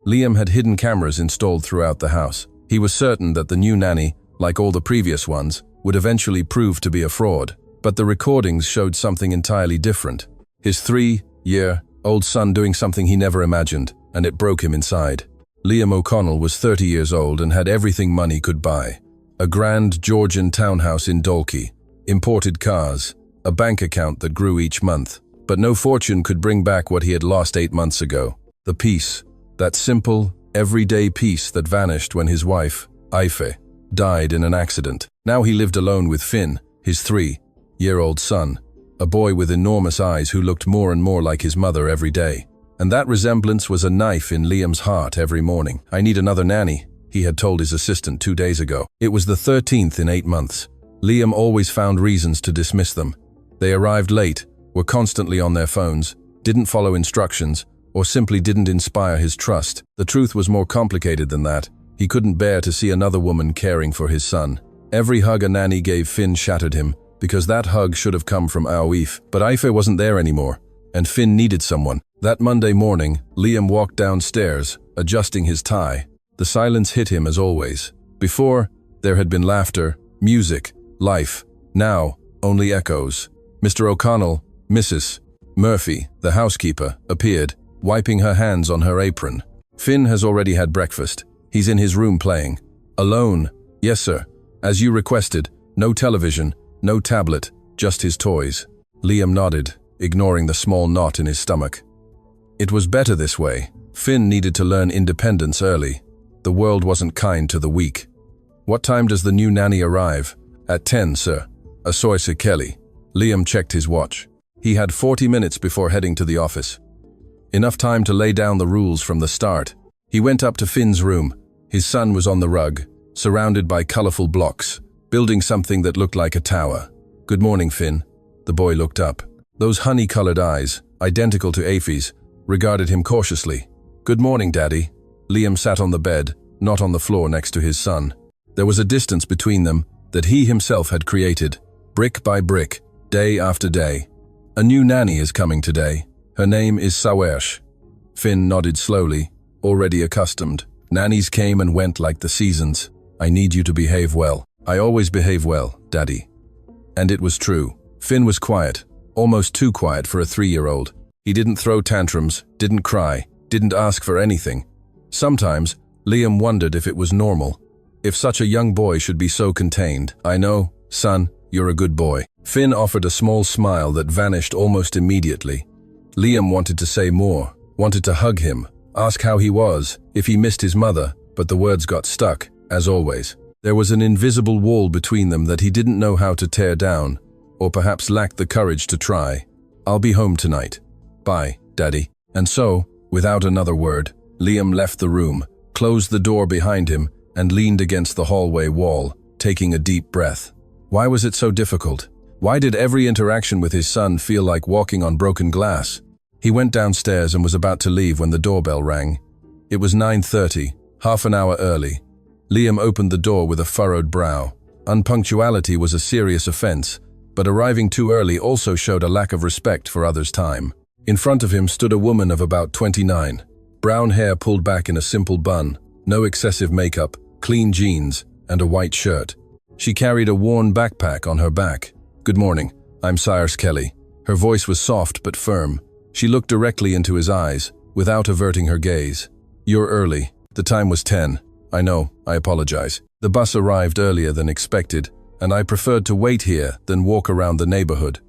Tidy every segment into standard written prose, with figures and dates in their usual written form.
Liam had hidden cameras installed throughout the house. He was certain that the new nanny, like all the previous ones, would eventually prove to be a fraud. But the recordings showed something entirely different. His 3-year-old son doing something he never imagined, and it broke him inside. Liam O'Connell was 30 years old and had everything money could buy. A grand Georgian townhouse in Dalkey, imported cars, a bank account that grew each month. But no fortune could bring back what he had lost 8 months ago. The peace, that simple, everyday peace that vanished when his wife, Aoife, died in an accident. Now he lived alone with Finn, his 3-year-old son, a boy with enormous eyes who looked more and more like his mother every day. And that resemblance was a knife in Liam's heart every morning. "I need another nanny," he had told his assistant 2 days ago. It was the 13th in 8 months. Liam always found reasons to dismiss them. They arrived late, were constantly on their phones, didn't follow instructions, or simply didn't inspire his trust. The truth was more complicated than that. He couldn't bear to see another woman caring for his son. Every hug a nanny gave Finn shattered him, because that hug should have come from Aoife. But Aoife wasn't there anymore, and Finn needed someone. That Monday morning, Liam walked downstairs, adjusting his tie. The silence hit him as always. Before, there had been laughter, music, life. Now, only echoes. Mr. O'Connell, Mrs. Murphy, the housekeeper, appeared, wiping her hands on her apron. "Finn has already had breakfast. He's in his room playing." "Alone?" "Yes, sir. As you requested. No television, no tablet, just his toys." Liam nodded, ignoring the small knot in his stomach. It was better this way. Finn needed to learn independence early. The world wasn't kind to the weak. "What time does the new nanny arrive?" "At 10, sir." "Asoise Kelly." Liam checked his watch. He had 40 minutes before heading to the office. Enough time to lay down the rules from the start. He went up to Finn's room. His son was on the rug, surrounded by colorful blocks, building something that looked like a tower. "Good morning, Finn." The boy looked up. Those honey-colored eyes, identical to Aoife's, regarded him cautiously. "Good morning, Daddy." Liam sat on the bed, not on the floor next to his son. There was a distance between them that he himself had created, brick by brick, day after day. "A new nanny is coming today. Her name is Sawersh." Finn nodded slowly, already accustomed. "Nannies came and went like the seasons. I need you to behave well." "I always behave well, Daddy." And it was true. Finn was quiet, almost too quiet for a 3-year-old. He didn't throw tantrums, didn't cry, didn't ask for anything. Sometimes, Liam wondered if it was normal, if such a young boy should be so contained. "I know, son, you're a good boy." Finn offered a small smile that vanished almost immediately. Liam wanted to say more, wanted to hug him, ask how he was, if he missed his mother, but the words got stuck, as always. There was an invisible wall between them that he didn't know how to tear down, or perhaps lacked the courage to try. "I'll be home tonight. Bye, Daddy." And so, without another word, Liam left the room, closed the door behind him, and leaned against the hallway wall, taking a deep breath. Why was it so difficult? Why did every interaction with his son feel like walking on broken glass? He went downstairs and was about to leave when the doorbell rang. It was 9:30, half an hour early. Liam opened the door with a furrowed brow. Unpunctuality was a serious offense, but arriving too early also showed a lack of respect for others' time. In front of him stood a woman of about 29. Brown hair pulled back in a simple bun, no excessive makeup, clean jeans, and a white shirt. She carried a worn backpack on her back. "Good morning, I'm Sawersh Kelly." Her voice was soft but firm. She looked directly into his eyes, without averting her gaze. "You're early. The time was 10. I know, I apologize. The bus arrived earlier than expected, and I preferred to wait here than walk around the neighborhood."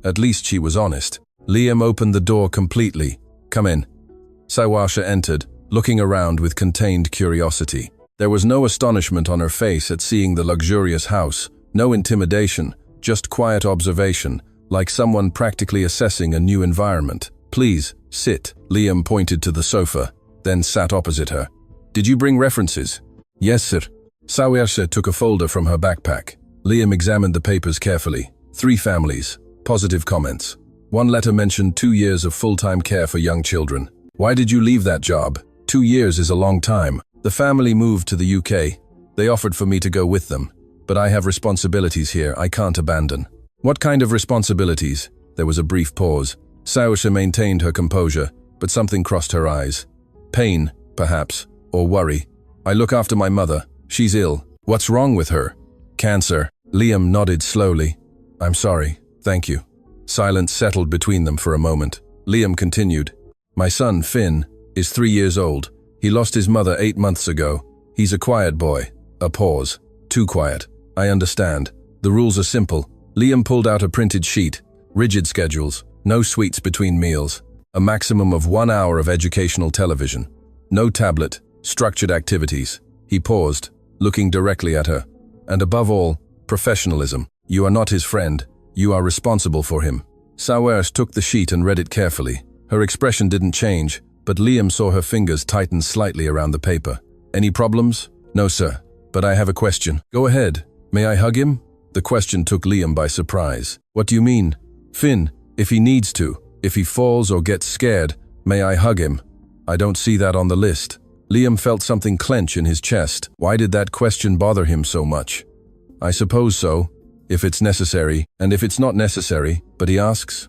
At least she was honest. Liam opened the door completely. "Come in." Sawersh entered, looking around with contained curiosity. There was no astonishment on her face at seeing the luxurious house, no intimidation, just quiet observation, like someone practically assessing a new environment. "Please, sit." Liam pointed to the sofa, then sat opposite her. "Did you bring references?" "Yes, sir." Sawersh took a folder from her backpack. Liam examined the papers carefully. 3 families, positive comments. One letter mentioned 2 years of full-time care for young children. "Why did you leave that job? 2 years is a long time." "The family moved to the UK. They offered for me to go with them. But I have responsibilities here I can't abandon." "What kind of responsibilities?" There was a brief pause. Sawersh maintained her composure, but something crossed her eyes. "Pain, perhaps, or worry. I look after my mother. She's ill. What's wrong with her? Cancer. Liam nodded slowly. I'm sorry. Thank you. Silence settled between them for a moment. Liam continued. My son, Finn, is 3 years old. He lost his mother 8 months ago. He's a quiet boy. A pause. Too quiet. I understand. The rules are simple. Liam pulled out a printed sheet. Rigid schedules. No sweets between meals. A maximum of 1 hour of educational television. No tablet. Structured activities. He paused, looking directly at her. And above all, professionalism. You are not his friend. You are responsible for him. Sawers took the sheet and read it carefully. Her expression didn't change, but Liam saw her fingers tighten slightly around the paper. Any problems? No, sir. But I have a question. Go ahead. May I hug him? The question took Liam by surprise. What do you mean? Finn, if he needs to, if he falls or gets scared, may I hug him? I don't see that on the list. Liam felt something clench in his chest. Why did that question bother him so much? I suppose so, if it's necessary, and if it's not necessary, but he asks.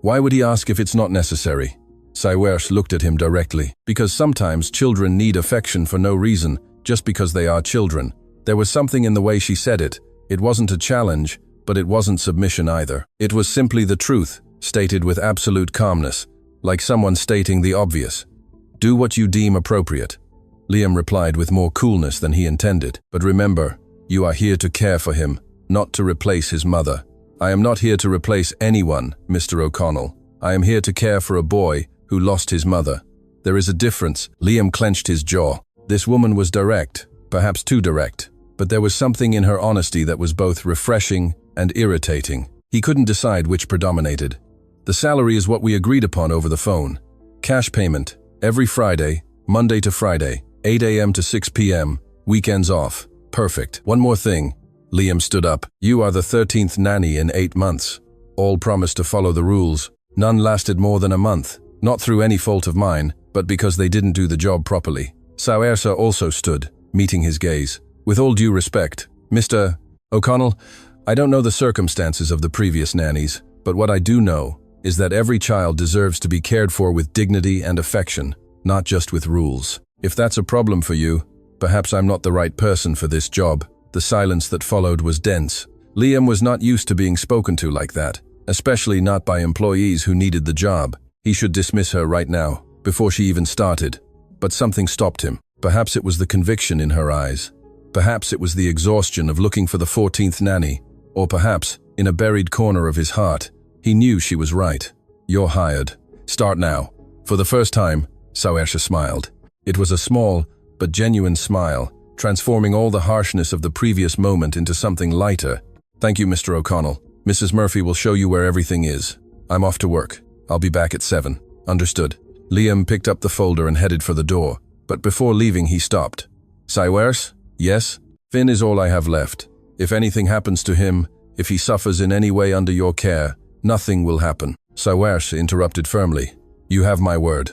Why would he ask if it's not necessary? Sawers looked at him directly. Because sometimes children need affection for no reason, just because they are children. There was something in the way she said it. It wasn't a challenge, but it wasn't submission either. It was simply the truth, stated with absolute calmness, like someone stating the obvious. Do what you deem appropriate. Liam replied with more coolness than he intended. But remember, you are here to care for him, not to replace his mother. I am not here to replace anyone, Mr. O'Connell. I am here to care for a boy who lost his mother. There is a difference. Liam clenched his jaw. This woman was direct, perhaps too direct, but there was something in her honesty that was both refreshing and irritating. He couldn't decide which predominated. The salary is what we agreed upon over the phone. Cash payment. Every Friday, Monday to Friday, 8 a.m. to 6 p.m., weekends off. Perfect. One more thing. Liam stood up. You are the 13th nanny in 8 months. All promised to follow the rules. None lasted more than a month. Not through any fault of mine, but because they didn't do the job properly. Sawers also stood, meeting his gaze. With all due respect, Mr. O'Connell, I don't know the circumstances of the previous nannies, but what I do know is that every child deserves to be cared for with dignity and affection, not just with rules. If that's a problem for you, perhaps I'm not the right person for this job. The silence that followed was dense. Liam was not used to being spoken to like that, especially not by employees who needed the job. He should dismiss her right now, before she even started. But something stopped him. Perhaps it was the conviction in her eyes. Perhaps it was the exhaustion of looking for the 14th nanny. Or perhaps, in a buried corner of his heart, he knew she was right. You're hired. Start now. For the first time, Sawers smiled. It was a small, but genuine smile, transforming all the harshness of the previous moment into something lighter. Thank you, Mr. O'Connell. Mrs. Murphy will show you where everything is. I'm off to work. I'll be back at 7. Understood. Liam picked up the folder and headed for the door, but before leaving he stopped. Sawers? Yes? Finn is all I have left. If anything happens to him, if he suffers in any way under your care, nothing will happen. Sawers interrupted firmly. You have my word.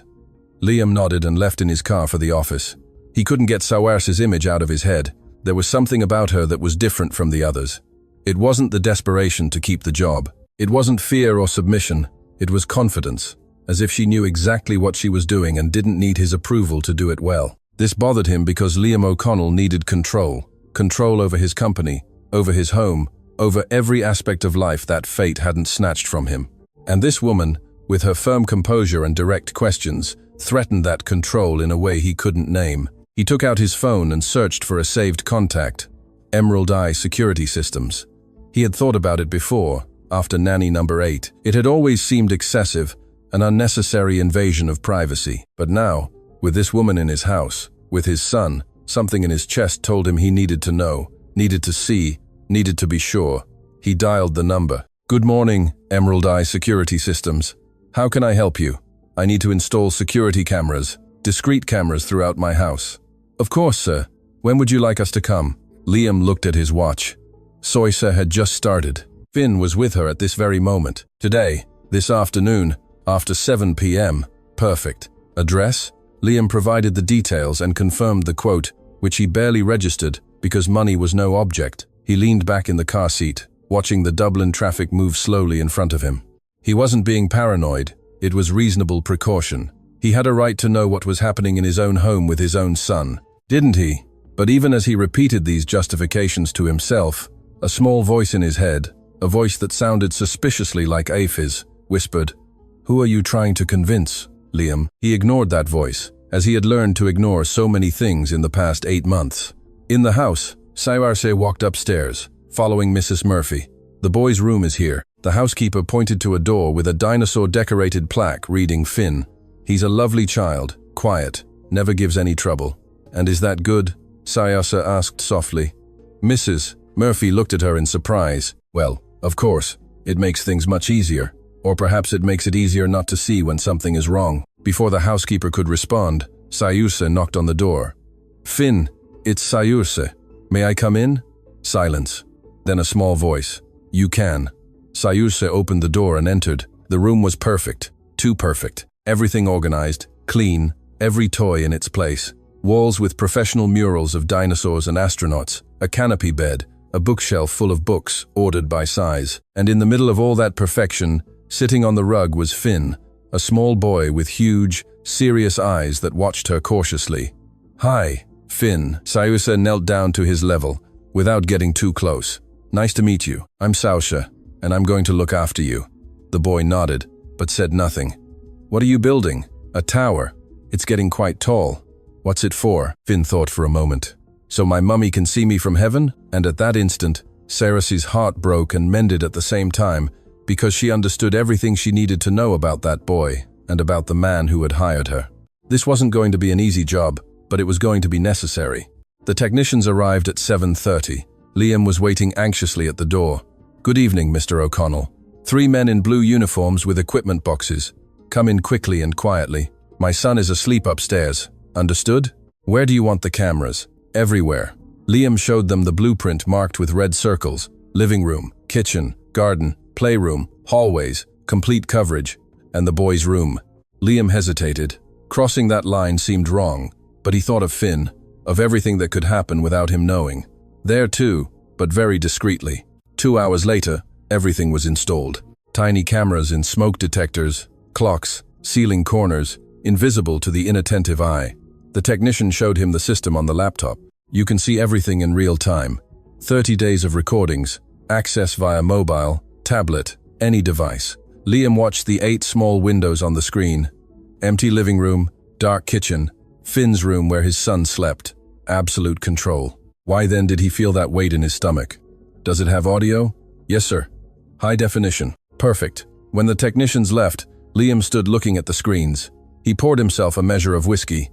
Liam nodded and left in his car for the office. He couldn't get Sawars's image out of his head. There was something about her that was different from the others. It wasn't the desperation to keep the job. It wasn't fear or submission. It was confidence, as if she knew exactly what she was doing and didn't need his approval to do it well. This bothered him because Liam O'Connell needed control. Control over his company, over his home, over every aspect of life that fate hadn't snatched from him. And this woman, with her firm composure and direct questions, threatened that control in a way he couldn't name. He took out his phone and searched for a saved contact. Emerald Eye Security Systems. He had thought about it before, after Nanny number 8. It had always seemed excessive, an unnecessary invasion of privacy. But now, with this woman in his house, with his son, something in his chest told him he needed to know, needed to see, needed to be sure. He dialed the number. Good morning, Emerald Eye Security Systems. How can I help you? I need to install security cameras, discrete cameras throughout my house. Of course, sir. When would you like us to come? Liam looked at his watch. Soysa had just started. Finn was with her at this very moment. Today, this afternoon, after 7 p.m. Perfect. Address? Liam provided the details and confirmed the quote, which he barely registered because money was no object. He leaned back in the car seat, watching the Dublin traffic move slowly in front of him. He wasn't being paranoid. It was reasonable precaution. He had a right to know what was happening in his own home with his own son, didn't he? But even as he repeated these justifications to himself, a small voice in his head, a voice that sounded suspiciously like Aph's, whispered, "Who are you trying to convince, Liam?" He ignored that voice, as he had learned to ignore so many things in the past 8 months. In the house, Saoirse walked upstairs, following Mrs. Murphy. "The boy's room is here." The housekeeper pointed to a door with a dinosaur-decorated plaque reading Finn. "He's a lovely child, quiet, never gives any trouble." "And is that good?" Saoirse asked softly. Mrs. Murphy looked at her in surprise. "Well, of course, it makes things much easier. Or perhaps it makes it easier not to see when something is wrong." Before the housekeeper could respond, Saoirse knocked on the door. "Finn, it's Saoirse. May I come in?" Silence. Then a small voice. "You can." Saoirse opened the door and entered. The room was perfect. Too perfect. Everything organized, clean, every toy in its place. Walls with professional murals of dinosaurs and astronauts, a canopy bed, a bookshelf full of books, ordered by size. And in the middle of all that perfection, sitting on the rug was Finn, a small boy with huge, serious eyes that watched her cautiously. "Hi, Finn." Saoirse knelt down to his level, without getting too close. "Nice to meet you. I'm Saoirse, and I'm going to look after you." The boy nodded, but said nothing. "What are you building?" "A tower. It's getting quite tall." "What's it for?" Finn thought for a moment. "So my mummy can see me from heaven?" And at that instant, Saoirse's heart broke and mended at the same time, because she understood everything she needed to know about that boy, and about the man who had hired her. This wasn't going to be an easy job, but it was going to be necessary. The technicians arrived at 7:30. Liam was waiting anxiously at the door. "Good evening, Mr. O'Connell." 3 men in blue uniforms with equipment boxes. "Come in quickly and quietly. My son is asleep upstairs. Understood? Where do you want the cameras?" "Everywhere." Liam showed them the blueprint marked with red circles. Living room, kitchen, garden, playroom, hallways, complete coverage, and the boy's room. Liam hesitated. Crossing that line seemed wrong, but he thought of Finn, of everything that could happen without him knowing. There too, but very discreetly. 2 hours later, everything was installed. Tiny cameras in smoke detectors, clocks, ceiling corners, invisible to the inattentive eye. The technician showed him the system on the laptop. "You can see everything in real time. 30 days of recordings, access via mobile, tablet, any device." Liam watched the 8 small windows on the screen. Empty living room, dark kitchen, Finn's room where his son slept. Absolute control. Why then did he feel that weight in his stomach? "Does it have audio?" "Yes, sir." "High definition." "Perfect." When the technicians left, Liam stood looking at the screens. He poured himself a measure of whiskey.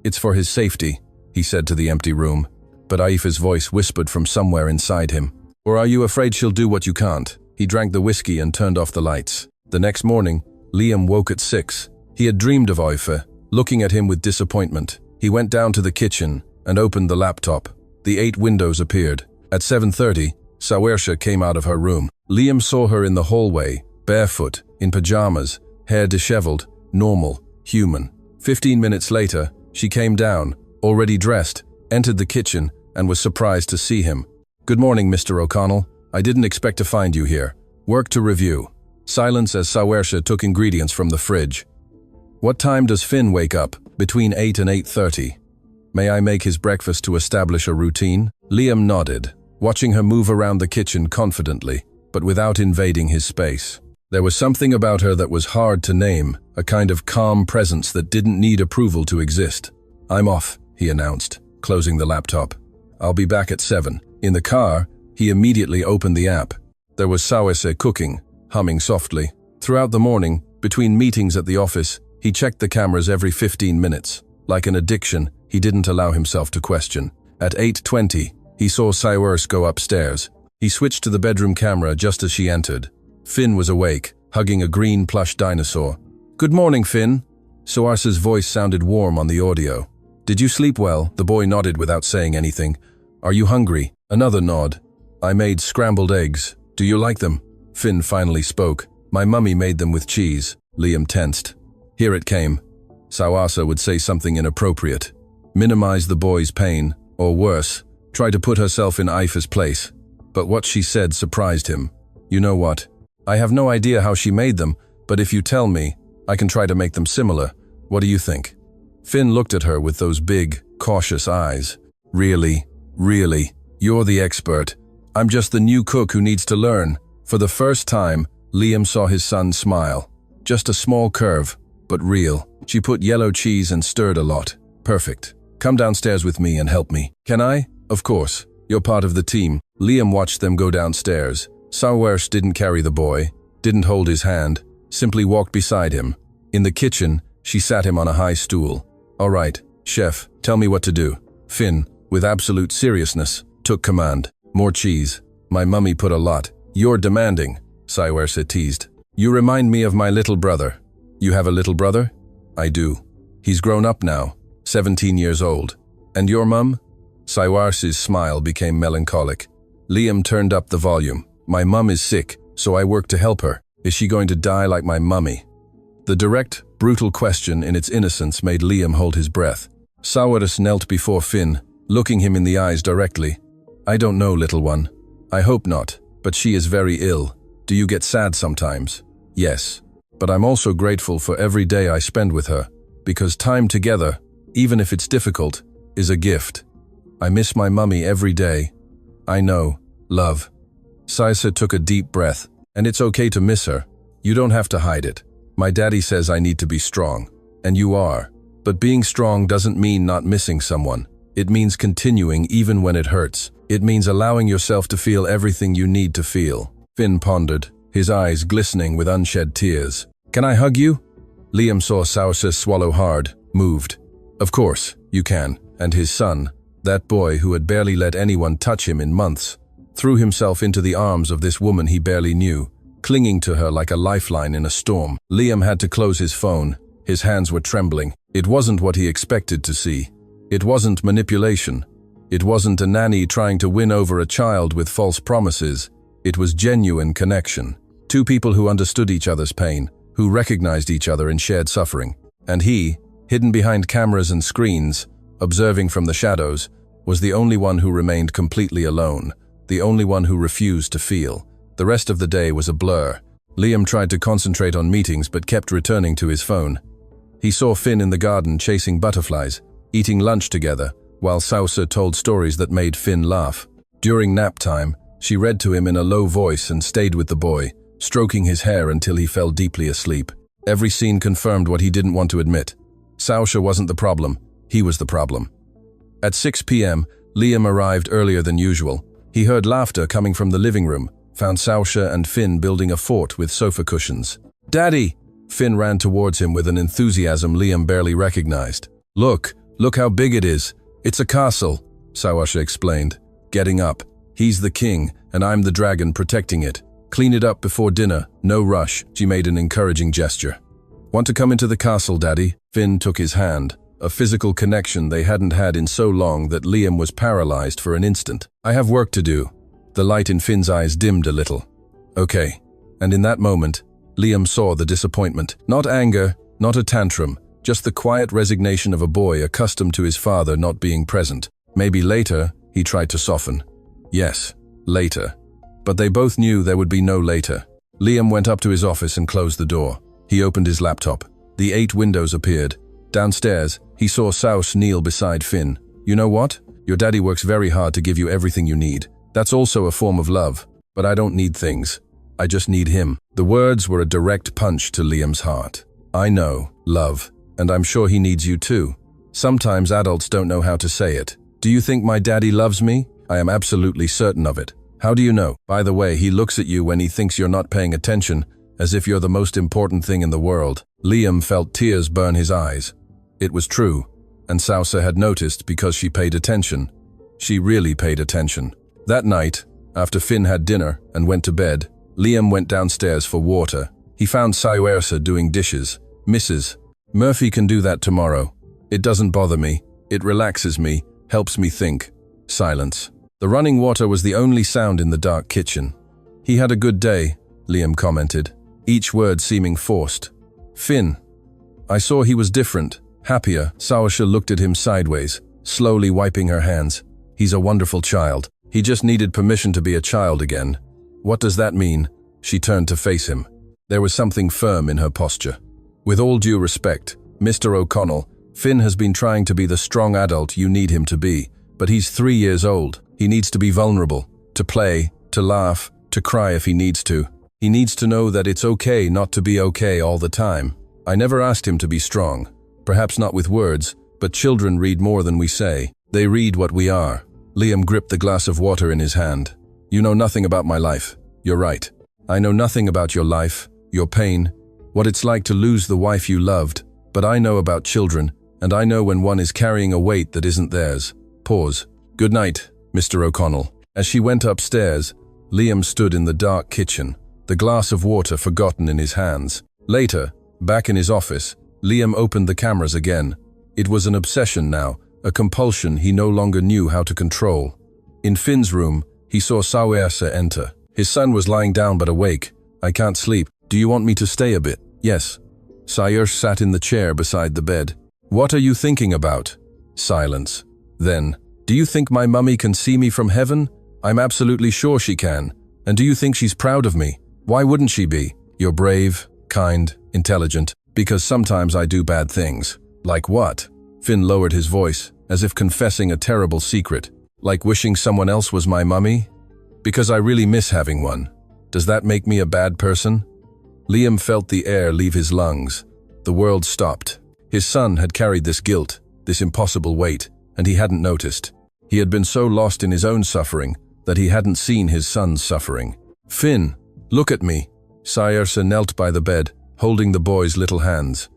"It's for his safety," he said to the empty room. But Aif's voice whispered from somewhere inside him. "Or are you afraid she'll do what you can't?" He drank the whiskey and turned off the lights. The next morning, Liam woke at 6. He had dreamed of Aif, looking at him with disappointment. He went down to the kitchen and opened the laptop. The 8 windows appeared. At 7:30, Saoirse came out of her room. Liam saw her in the hallway, barefoot, in pajamas, hair disheveled, normal, human. 15 minutes later, she came down, already dressed, entered the kitchen, and was surprised to see him. "Good morning, Mr. O'Connell. I didn't expect to find you here. Work to review." Silence as Saoirse took ingredients from the fridge. "What time does Finn wake up?" "Between 8 and 8:30. "May I make his breakfast to establish a routine?" Liam nodded, watching her move around the kitchen confidently, but without invading his space. There was something about her that was hard to name, a kind of calm presence that didn't need approval to exist. "I'm off," he announced, closing the laptop. "I'll be back at 7. In the car, he immediately opened the app. There was Saoirse cooking, humming softly. Throughout the morning, between meetings at the office, he checked the cameras every 15 minutes. Like an addiction, he didn't allow himself to question. At 8:20, he saw Saoirse go upstairs. He switched to the bedroom camera just as she entered. Finn was awake, hugging a green plush dinosaur. "Good morning, Finn." Saoirse's voice sounded warm on the audio. "Did you sleep well?" The boy nodded without saying anything. "Are you hungry?" Another nod. "I made scrambled eggs. Do you like them?" Finn finally spoke. "My mummy made them with cheese." Liam tensed. Here it came. Saoirse would say something inappropriate, minimize the boy's pain, or worse, try to put herself in Aif's place. But what she said surprised him. "You know what? I have no idea how she made them, but if you tell me, I can try to make them similar. What do you think? Finn looked at her with those big, cautious eyes. Really? Really? You're the expert. I'm just the new cook who needs to learn. For the first time, Liam saw his son smile. Just a small curve, but real. She put yellow cheese and stirred a lot. Perfect. Come downstairs with me and help me. Can I? Of course. You're part of the team. Liam watched them go downstairs. Saoirse didn't carry the boy, didn't hold his hand, simply walked beside him. In the kitchen, she sat him on a high stool. All right, chef, tell me what to do. Finn, with absolute seriousness, took command. More cheese. My mummy put a lot. You're demanding, Saoirse teased. You remind me of my little brother. You have a little brother? I do. He's grown up now, 17 years old. And your mum? Saoirse's smile became melancholic. Liam turned up the volume. My mum is sick, so I work to help her. Is she going to die like my mummy? The direct, brutal question in its innocence made Liam hold his breath. Saoirse knelt before Finn, looking him in the eyes directly. I don't know, little one. I hope not, but she is very ill. Do you get sad sometimes? Yes. But I'm also grateful for every day I spend with her, because time together, even if it's difficult, is a gift. I miss my mummy every day. I know, love. Saoirse took a deep breath. And it's okay to miss her. You don't have to hide it. My daddy says I need to be strong. And you are. But being strong doesn't mean not missing someone. It means continuing even when it hurts. It means allowing yourself to feel everything you need to feel. Finn pondered, his eyes glistening with unshed tears. Can I hug you? Liam saw Saoirse swallow hard, moved. Of course, you can. And his son, that boy who had barely let anyone touch him in months, threw himself into the arms of this woman he barely knew, clinging to her like a lifeline in a storm. Liam had to close his phone. His hands were trembling. It wasn't what he expected to see. It wasn't manipulation. It wasn't a nanny trying to win over a child with false promises. It was genuine connection. Two people who understood each other's pain, who recognized each other in shared suffering. And he, hidden behind cameras and screens, observing from the shadows, was the only one who remained completely alone. The only one who refused to feel. The rest of the day was a blur. Liam tried to concentrate on meetings but kept returning to his phone. He saw Finn in the garden chasing butterflies, eating lunch together, while Saoirse told stories that made Finn laugh. During nap time, she read to him in a low voice and stayed with the boy, stroking his hair until he fell deeply asleep. Every scene confirmed what he didn't want to admit. Saoirse wasn't the problem, he was the problem. At 6 p.m., Liam arrived earlier than usual. He heard laughter coming from the living room, found Saoirse and Finn building a fort with sofa cushions. Daddy! Finn ran towards him with an enthusiasm Liam barely recognized. Look how big it is. It's a castle, Saoirse explained, getting up. He's the king, and I'm the dragon protecting it. Clean it up before dinner, no rush. She made an encouraging gesture. Want to come into the castle, Daddy? Finn took his hand. A physical connection they hadn't had in so long that Liam was paralyzed for an instant. I have work to do. The light in Finn's eyes dimmed a little. Okay. And in that moment, Liam saw the disappointment. Not anger, not a tantrum, just the quiet resignation of a boy accustomed to his father not being present. Maybe later, he tried to soften. Yes, later. But they both knew there would be no later. Liam went up to his office and closed the door. He opened his laptop. The 8 windows appeared. Downstairs, he saw Saoirse kneel beside Finn. You know what? Your daddy works very hard to give you everything you need. That's also a form of love. But I don't need things. I just need him. The words were a direct punch to Liam's heart. I know, love, and I'm sure he needs you too. Sometimes adults don't know how to say it. Do you think my daddy loves me? I am absolutely certain of it. How do you know? By the way, he looks at you when he thinks you're not paying attention, as if you're the most important thing in the world. Liam felt tears burn his eyes. It was true, and Saoirse had noticed because she paid attention. She really paid attention. That night, after Finn had dinner and went to bed, Liam went downstairs for water. He found Saoirse doing dishes. Mrs. Murphy can do that tomorrow. It doesn't bother me. It relaxes me, helps me think. Silence. The running water was the only sound in the dark kitchen. He had a good day, Liam commented, each word seeming forced. Finn. I saw he was different, happier. Saoirse looked at him sideways, slowly wiping her hands. He's a wonderful child. He just needed permission to be a child again. What does that mean? She turned to face him. There was something firm in her posture. With all due respect, Mr. O'Connell, Finn has been trying to be the strong adult you need him to be, but he's 3 years old. He needs to be vulnerable, to play, to laugh, to cry if he needs to. He needs to know that it's okay not to be okay all the time. I never asked him to be strong. Perhaps not with words, but children read more than we say. They read what we are. Liam gripped the glass of water in his hand. You know nothing about my life. You're right. I know nothing about your life, your pain, what it's like to lose the wife you loved, but I know about children, and I know when one is carrying a weight that isn't theirs. Pause. Good night, Mr. O'Connell. As she went upstairs, Liam stood in the dark kitchen, the glass of water forgotten in his hands. Later, back in his office, Liam opened the cameras again. It was an obsession now, a compulsion he no longer knew how to control. In Finn's room, he saw Saoirse enter. His son was lying down but awake. I can't sleep. Do you want me to stay a bit? Yes. Saoirse sat in the chair beside the bed. What are you thinking about? Silence. Then, do you think my mummy can see me from heaven? I'm absolutely sure she can. And do you think she's proud of me? Why wouldn't she be? You're brave, kind, intelligent, because sometimes I do bad things. Like what? Finn lowered his voice, as if confessing a terrible secret. Like wishing someone else was my mummy? Because I really miss having one. Does that make me a bad person? Liam felt the air leave his lungs. The world stopped. His son had carried this guilt, this impossible weight, and he hadn't noticed. He had been so lost in his own suffering that he hadn't seen his son's suffering. Finn, look at me. Saoirse knelt by the bed, holding the boy's little hands.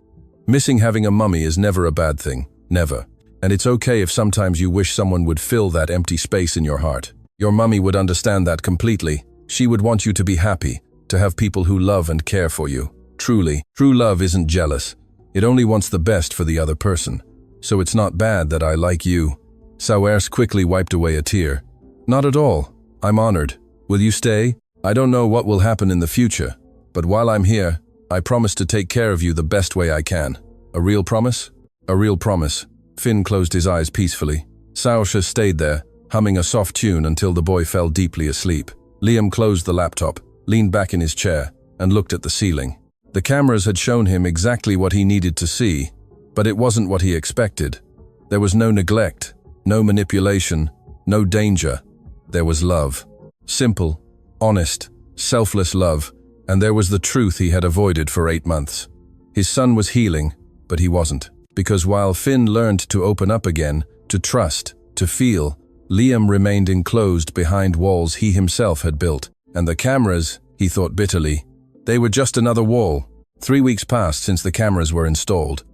Missing having a mummy is never a bad thing, never. And it's okay if sometimes you wish someone would fill that empty space in your heart. Your mummy would understand that completely. She would want you to be happy, to have people who love and care for you. Truly, true love isn't jealous. It only wants the best for the other person. So it's not bad that I like you. Saoirse quickly wiped away a tear. Not at all. I'm honored. Will you stay? I don't know what will happen in the future, but while I'm here, I promise to take care of you the best way I can. A real promise? A real promise. Finn closed his eyes peacefully. Saoirse stayed there, humming a soft tune until the boy fell deeply asleep. Liam closed the laptop, leaned back in his chair, and looked at the ceiling. The cameras had shown him exactly what he needed to see, but it wasn't what he expected. There was no neglect, no manipulation, no danger. There was love. Simple, honest, selfless love, and there was the truth he had avoided for 8 months. His son was healing, but he wasn't. Because while Finn learned to open up again, to trust, to feel, Liam remained enclosed behind walls he himself had built. And the cameras, he thought bitterly, they were just another wall. 3 weeks passed since the cameras were installed.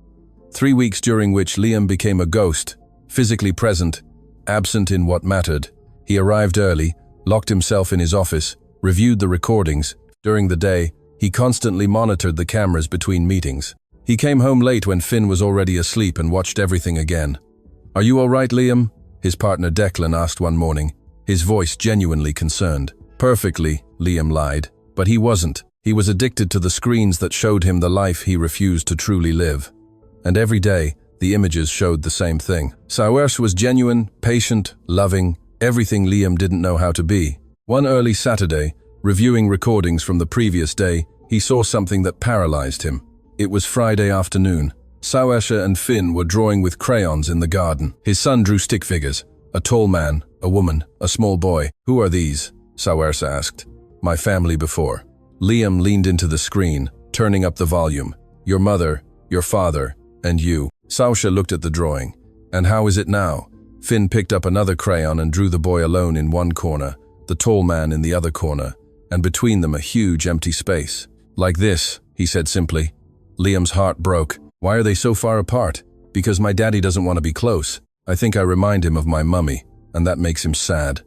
3 weeks during which Liam became a ghost, physically present, absent in what mattered. He arrived early, locked himself in his office, reviewed the recordings. During the day, he constantly monitored the cameras between meetings. He came home late when Finn was already asleep and watched everything again. Are you all right, Liam? His partner Declan asked one morning, his voice genuinely concerned. Perfectly, Liam lied. But he wasn't. He was addicted to the screens that showed him the life he refused to truly live. And every day, the images showed the same thing. Saoirse was genuine, patient, loving, everything Liam didn't know how to be. One early Saturday, reviewing recordings from the previous day, he saw something that paralyzed him. It was Friday afternoon. Saoirse and Finn were drawing with crayons in the garden. His son drew stick figures. A tall man, a woman, a small boy. Who are these? Saoirse asked. My family before. Liam leaned into the screen, turning up the volume. Your mother, your father, and you. Saoirse looked at the drawing. And how is it now? Finn picked up another crayon and drew the boy alone in one corner, the tall man in the other corner, and between them a huge empty space. Like this, he said simply. Liam's heart broke. Why are they so far apart? Because my daddy doesn't want to be close. I think I remind him of my mummy, and that makes him sad.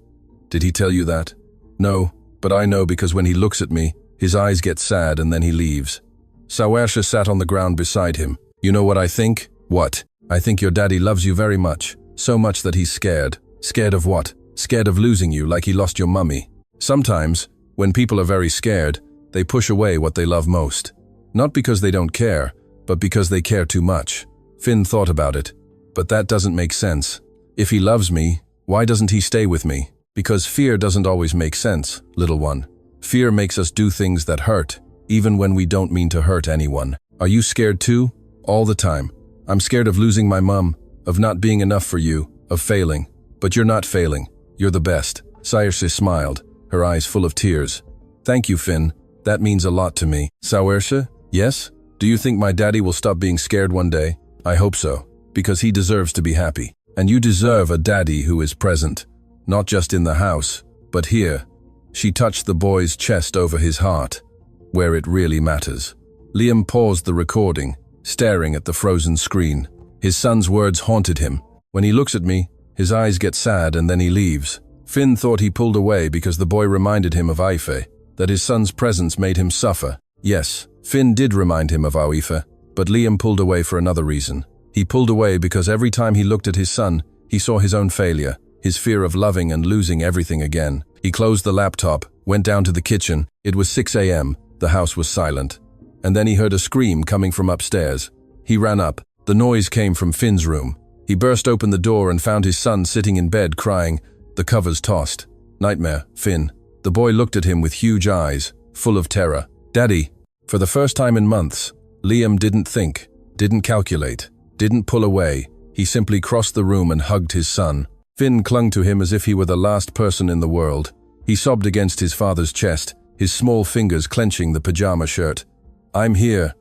Did he tell you that? No, but I know because when he looks at me, his eyes get sad and then he leaves. Saoirse sat on the ground beside him. You know what I think? What? I think your daddy loves you very much. So much that he's scared. Scared of what? Scared of losing you like he lost your mummy. Sometimes, when people are very scared, they push away what they love most. Not because they don't care, but because they care too much. Finn thought about it. But that doesn't make sense. If he loves me, why doesn't he stay with me? Because fear doesn't always make sense, little one. Fear makes us do things that hurt, even when we don't mean to hurt anyone. Are you scared too? All the time. I'm scared of losing my mum, of not being enough for you, of failing. But you're not failing. You're the best. Saoirse smiled, her eyes full of tears. Thank you, Finn. That means a lot to me. Saoirse? Yes? Do you think my daddy will stop being scared one day? I hope so, because he deserves to be happy. And you deserve a daddy who is present. Not just in the house, but here. She touched the boy's chest over his heart, where it really matters. Liam paused the recording, staring at the frozen screen. His son's words haunted him. When he looks at me, his eyes get sad and then he leaves. Finn thought he pulled away because the boy reminded him of Aife, that his son's presence made him suffer. Yes, Finn did remind him of Aife, but Liam pulled away for another reason. He pulled away because every time he looked at his son, he saw his own failure, his fear of loving and losing everything again. He closed the laptop, went down to the kitchen. It was 6 a.m. The house was silent. And then he heard a scream coming from upstairs. He ran up. The noise came from Finn's room. He burst open the door and found his son sitting in bed crying, the covers tossed. Nightmare, Finn. The boy looked at him with huge eyes, full of terror. Daddy. For the first time in months, Liam didn't think, didn't calculate, didn't pull away. He simply crossed the room and hugged his son. Finn clung to him as if he were the last person in the world. He sobbed against his father's chest, his small fingers clenching the pajama shirt. I'm here,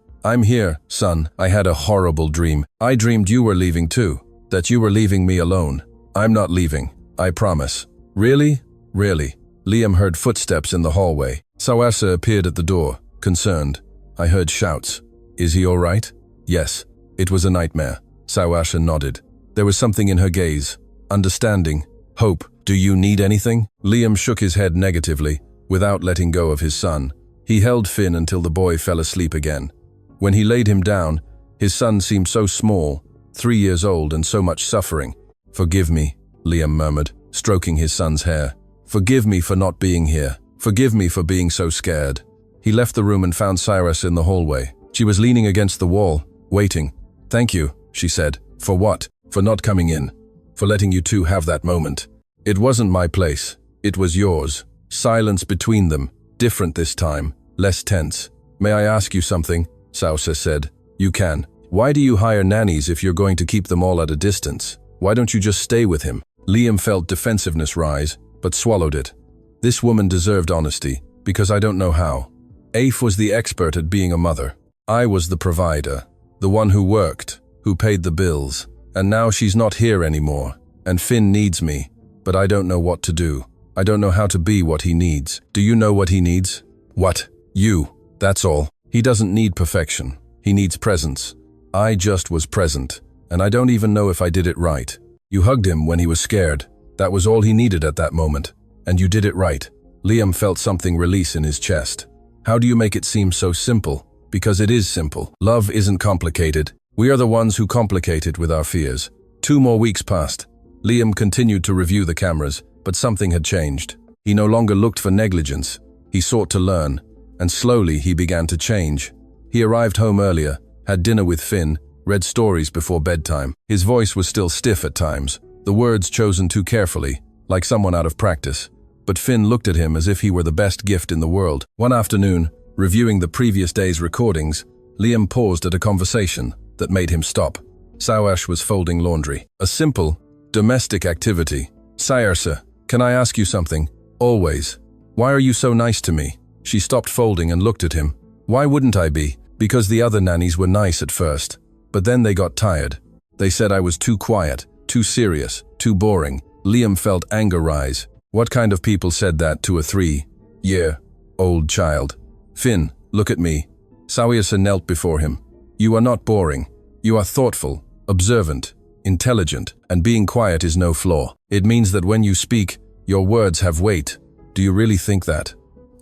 son. I had a horrible dream. I dreamed you were leaving too, that you were leaving me alone. I'm not leaving, I promise. Really? Really? Liam heard footsteps in the hallway. Saoirse appeared at the door, concerned. I heard shouts. Is he all right? Yes. It was a nightmare. Saoirse nodded. There was something in her gaze. Understanding. Hope. Do you need anything? Liam shook his head negatively, without letting go of his son. He held Finn until the boy fell asleep again. When he laid him down, his son seemed so small, 3 years old and so much suffering. Forgive me, Liam murmured, stroking his son's hair. Forgive me for not being here. Forgive me for being so scared. He left the room and found Saoirse in the hallway. She was leaning against the wall, waiting. Thank you, she said. For what? For not coming in. For letting you two have that moment. It wasn't my place. It was yours. Silence between them. Different this time. Less tense. May I ask you something? Saoirse said. You can. Why do you hire nannies if you're going to keep them all at a distance? Why don't you just stay with him? Liam felt defensiveness rise, but swallowed it. This woman deserved honesty, because I don't know how. Aif was the expert at being a mother. I was the provider, the one who worked, who paid the bills. And now she's not here anymore, and Finn needs me, but I don't know what to do. I don't know how to be what he needs. Do you know what he needs? What? You. That's all. He doesn't need perfection. He needs presence. I just was present, and I don't even know if I did it right. You hugged him when he was scared. That was all he needed at that moment. And you did it right. Liam felt something release in his chest. How do you make it seem so simple? Because it is simple. Love isn't complicated. We are the ones who complicate it with our fears. 2 more weeks passed. Liam continued to review the cameras, but something had changed. He no longer looked for negligence. He sought to learn, and slowly he began to change. He arrived home earlier, had dinner with Finn, read stories before bedtime. His voice was still stiff at times, the words chosen too carefully, like someone out of practice. But Finn looked at him as if he were the best gift in the world. One afternoon, reviewing the previous day's recordings, Liam paused at a conversation that made him stop. Saoirse was folding laundry. A simple, domestic activity. Saoirse, can I ask you something? Always. Why are you so nice to me? She stopped folding and looked at him. Why wouldn't I be? Because the other nannies were nice at first, but then they got tired. They said I was too quiet, too serious, too boring. Liam felt anger rise. What kind of people said that to a 3-year-old child? Finn, look at me. Saoirse knelt before him. You are not boring. You are thoughtful, observant, intelligent, and being quiet is no flaw. It means that when you speak, your words have weight. Do you really think that?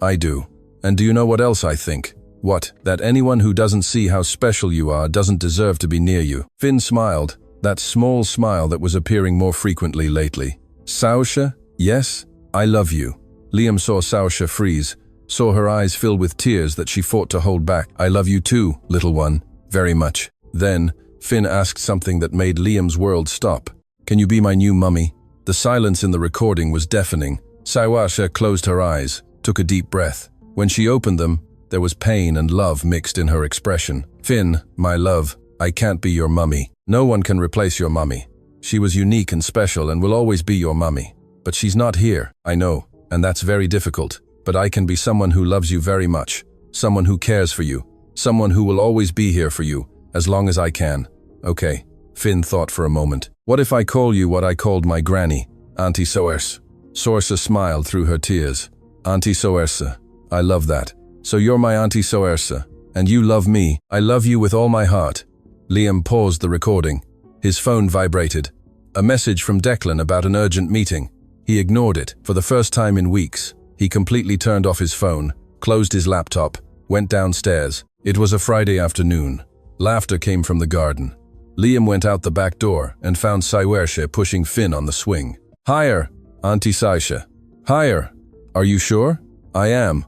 I do. And do you know what else I think? What? That anyone who doesn't see how special you are doesn't deserve to be near you. Finn smiled, that small smile that was appearing more frequently lately. Saoirse? Yes, I love you. Liam saw Saoirse freeze, saw her eyes fill with tears that she fought to hold back. I love you too, little one. Very much. Then, Finn asked something that made Liam's world stop. Can you be my new mummy? The silence in the recording was deafening. Saoirse closed her eyes, took a deep breath. When she opened them, there was pain and love mixed in her expression. Finn, my love, I can't be your mummy. No one can replace your mummy. She was unique and special and will always be your mummy. But she's not here, I know, and that's very difficult. But I can be someone who loves you very much, someone who cares for you, someone who will always be here for you, as long as I can. Okay, Finn thought for a moment. What if I call you what I called my granny, Auntie Soerse? Sorsa smiled through her tears. Auntie Soerse, I love that. So you're my Auntie Soerse, and you love me. I love you with all my heart. Liam paused the recording. His phone vibrated. A message from Declan about an urgent meeting. He ignored it. For the first time in weeks, he completely turned off his phone, closed his laptop, went downstairs. It was a Friday afternoon. Laughter came from the garden. Liam went out the back door and found Soerse pushing Finn on the swing. Higher, Auntie Saisha. Higher. Are you sure? I am.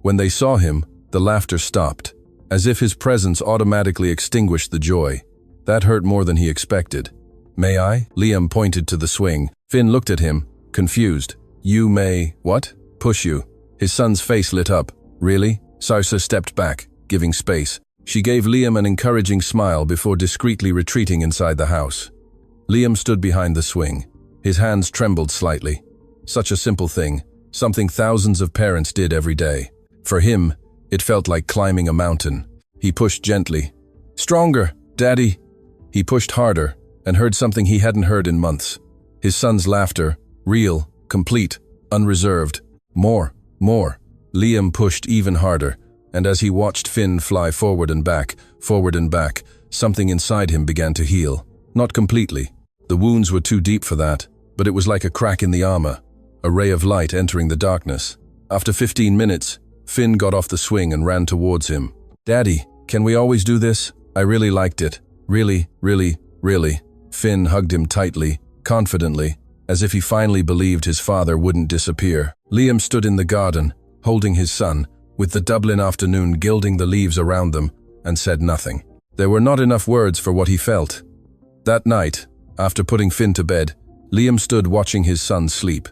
When they saw him, the laughter stopped, as if his presence automatically extinguished the joy. That hurt more than he expected. May I? Liam pointed to the swing. Finn looked at him, confused. You may… what? Push you. His son's face lit up. Really? Saisha stepped back, giving space. She gave Liam an encouraging smile before discreetly retreating inside the house. Liam stood behind the swing. His hands trembled slightly. Such a simple thing, something thousands of parents did every day. For him, it felt like climbing a mountain. He pushed gently. Stronger, Daddy. He pushed harder and heard something he hadn't heard in months. His son's laughter, real, complete, unreserved. More. Liam pushed even harder, and as he watched Finn fly forward and back, something inside him began to heal. Not completely. The wounds were too deep for that, but it was like a crack in the armor, a ray of light entering the darkness. After 15 minutes, Finn got off the swing and ran towards him. Daddy, can we always do this? I really liked it. Really. Finn hugged him tightly, confidently, as if he finally believed his father wouldn't disappear. Liam stood in the garden, holding his son, with the Dublin afternoon gilding the leaves around them, and said nothing. There were not enough words for what he felt. That night, after putting Finn to bed, Liam stood watching his son sleep.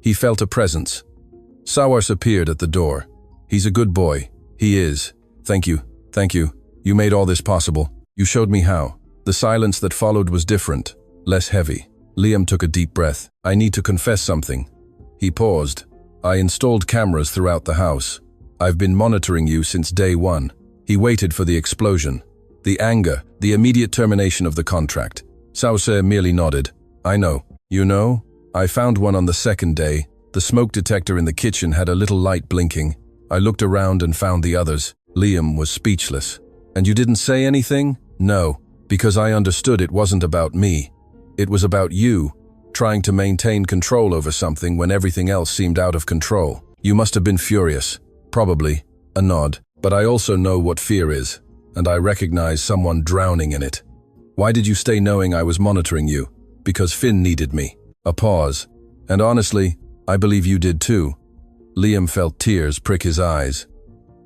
He felt a presence. Soerse appeared at the door. He's a good boy. He is. Thank you. You made all this possible. You showed me how. The silence that followed was different, less heavy. Liam took a deep breath. I need to confess something. He paused. I installed cameras throughout the house. I've been monitoring you since day one. He waited for the explosion. The anger, the immediate termination of the contract. Soerse merely nodded. I know. You know? I found one on the second day. The smoke detector in the kitchen had a little light blinking. I looked around and found the others. Liam was speechless. And you didn't say anything? No, because I understood it wasn't about me. It was about you, trying to maintain control over something when everything else seemed out of control. You must have been furious. Probably. A nod. But I also know what fear is, and I recognize someone drowning in it. Why did you stay knowing I was monitoring you? Because Finn needed me. A pause. And honestly, I believe you did too. Liam felt tears prick his eyes.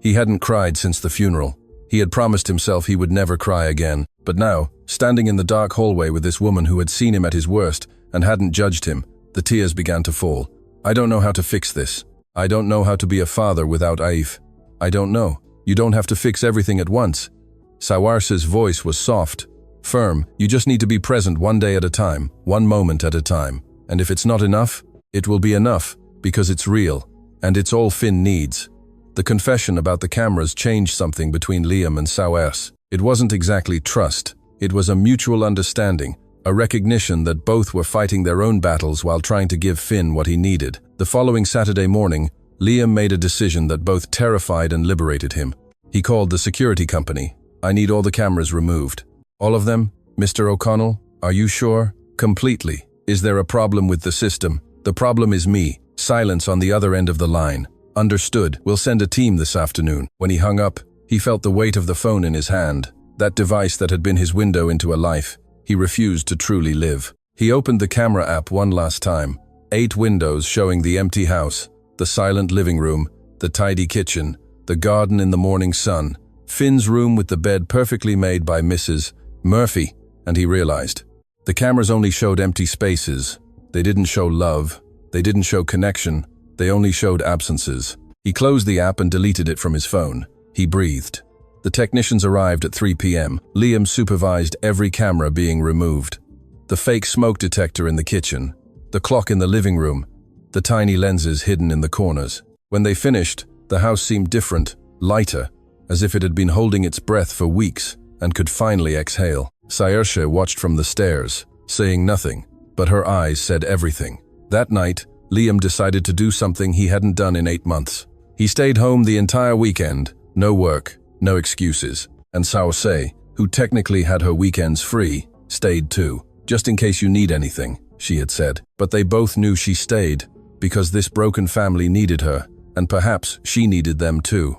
He hadn't cried since the funeral. He had promised himself he would never cry again. But now, standing in the dark hallway with this woman who had seen him at his worst and hadn't judged him, the tears began to fall. I don't know how to fix this. I don't know how to be a father without Aif. I don't know. You don't have to fix everything at once. Soerse's voice was soft, firm. You just need to be present one day at a time, one moment at a time. And if it's not enough, it will be enough, because it's real. And it's all Finn needs. The confession about the cameras changed something between Liam and Soerse. It wasn't exactly trust. It was a mutual understanding, a recognition that both were fighting their own battles while trying to give Finn what he needed. The following Saturday morning, Liam made a decision that both terrified and liberated him. He called the security company. I need all the cameras removed. All of them? Mr. O'Connell? Are you sure? Completely. Is there a problem with the system? The problem is me. Silence on the other end of the line. Understood. We'll send a team this afternoon. When he hung up, he felt the weight of the phone in his hand. That device that had been his window into a life he refused to truly live. He opened the camera app one last time. 8 windows showing the empty house, the silent living room, the tidy kitchen, the garden in the morning sun, Finn's room with the bed perfectly made by Mrs. Murphy, and he realized. The cameras only showed empty spaces. They didn't show love. They didn't show connection. They only showed absences. He closed the app and deleted it from his phone. He breathed. The technicians arrived at 3 p.m. Liam supervised every camera being removed. The fake smoke detector in the kitchen, the clock in the living room, the tiny lenses hidden in the corners. When they finished, the house seemed different, lighter, as if it had been holding its breath for weeks and could finally exhale. Saoirse watched from the stairs, saying nothing, but her eyes said everything. That night, Liam decided to do something he hadn't done in 8 months. He stayed home the entire weekend, no work, no excuses, and Saoirse, who technically had her weekends free, stayed too. Just in case you need anything, she had said. But they both knew she stayed, because this broken family needed her, and perhaps she needed them too.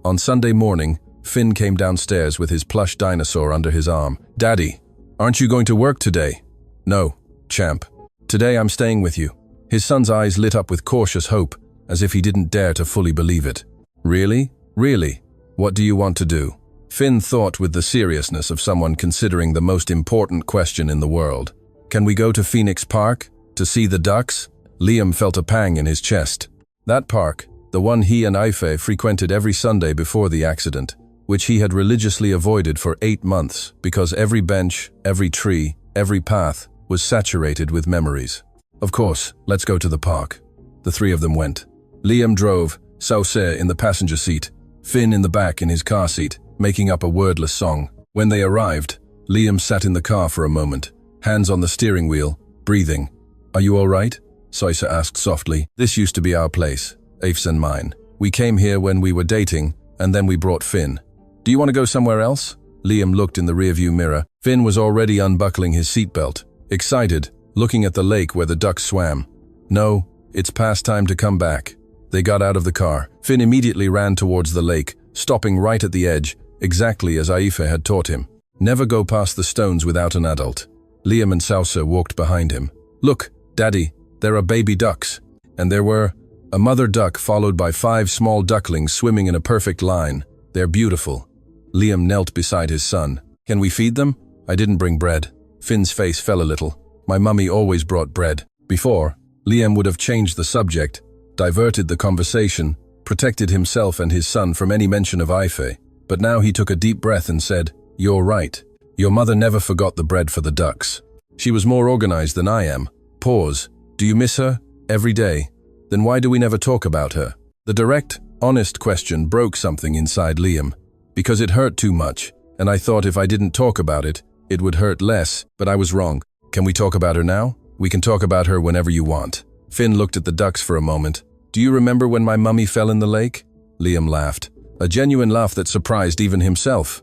On Sunday morning, Finn came downstairs with his plush dinosaur under his arm. "Daddy, aren't you going to work today?" "No, champ. Today I'm staying with you." His son's eyes lit up with cautious hope, as if he didn't dare to fully believe it. "Really? Really? What do you want to do?" Finn thought with the seriousness of someone considering the most important question in the world. "Can we go to Phoenix Park? To see the ducks?" Liam felt a pang in his chest. That park, the one he and Aoife frequented every Sunday before the accident, which he had religiously avoided for 8 months because every bench, every tree, every path was saturated with memories. "Of course, let's go to the park." The three of them went. Liam drove, Saoirse in the passenger seat, Finn in the back in his car seat, making up a wordless song. When they arrived, Liam sat in the car for a moment, hands on the steering wheel, breathing. "Are you all right?" Saoirse asked softly. "This used to be our place, Aoife's and mine. We came here when we were dating, and then we brought Finn. Do you want to go somewhere else?" Liam looked in the rearview mirror. Finn was already unbuckling his seatbelt, excited, looking at the lake where the ducks swam. "No, it's past time to come back." They got out of the car. Finn immediately ran towards the lake, stopping right at the edge, exactly as Aoife had taught him. Never go past the stones without an adult. Liam and Saoirse walked behind him. "Look, Daddy, there are baby ducks." And there were a mother duck followed by 5 small ducklings swimming in a perfect line. "They're beautiful." Liam knelt beside his son. "Can we feed them?" "I didn't bring bread." Finn's face fell a little. "My mummy always brought bread." Before, Liam would have changed the subject, diverted the conversation, protected himself and his son from any mention of Aoife. But now he took a deep breath and said, "You're right. Your mother never forgot the bread for the ducks. She was more organized than I am." Pause. "Do you miss her? Every day? Then why do we never talk about her?" The direct, honest question broke something inside Liam. "Because it hurt too much, and I thought if I didn't talk about it, it would hurt less, but I was wrong. Can we talk about her now?" "We can talk about her whenever you want." Finn looked at the ducks for a moment. "Do you remember when my mummy fell in the lake?" Liam laughed, a genuine laugh that surprised even himself.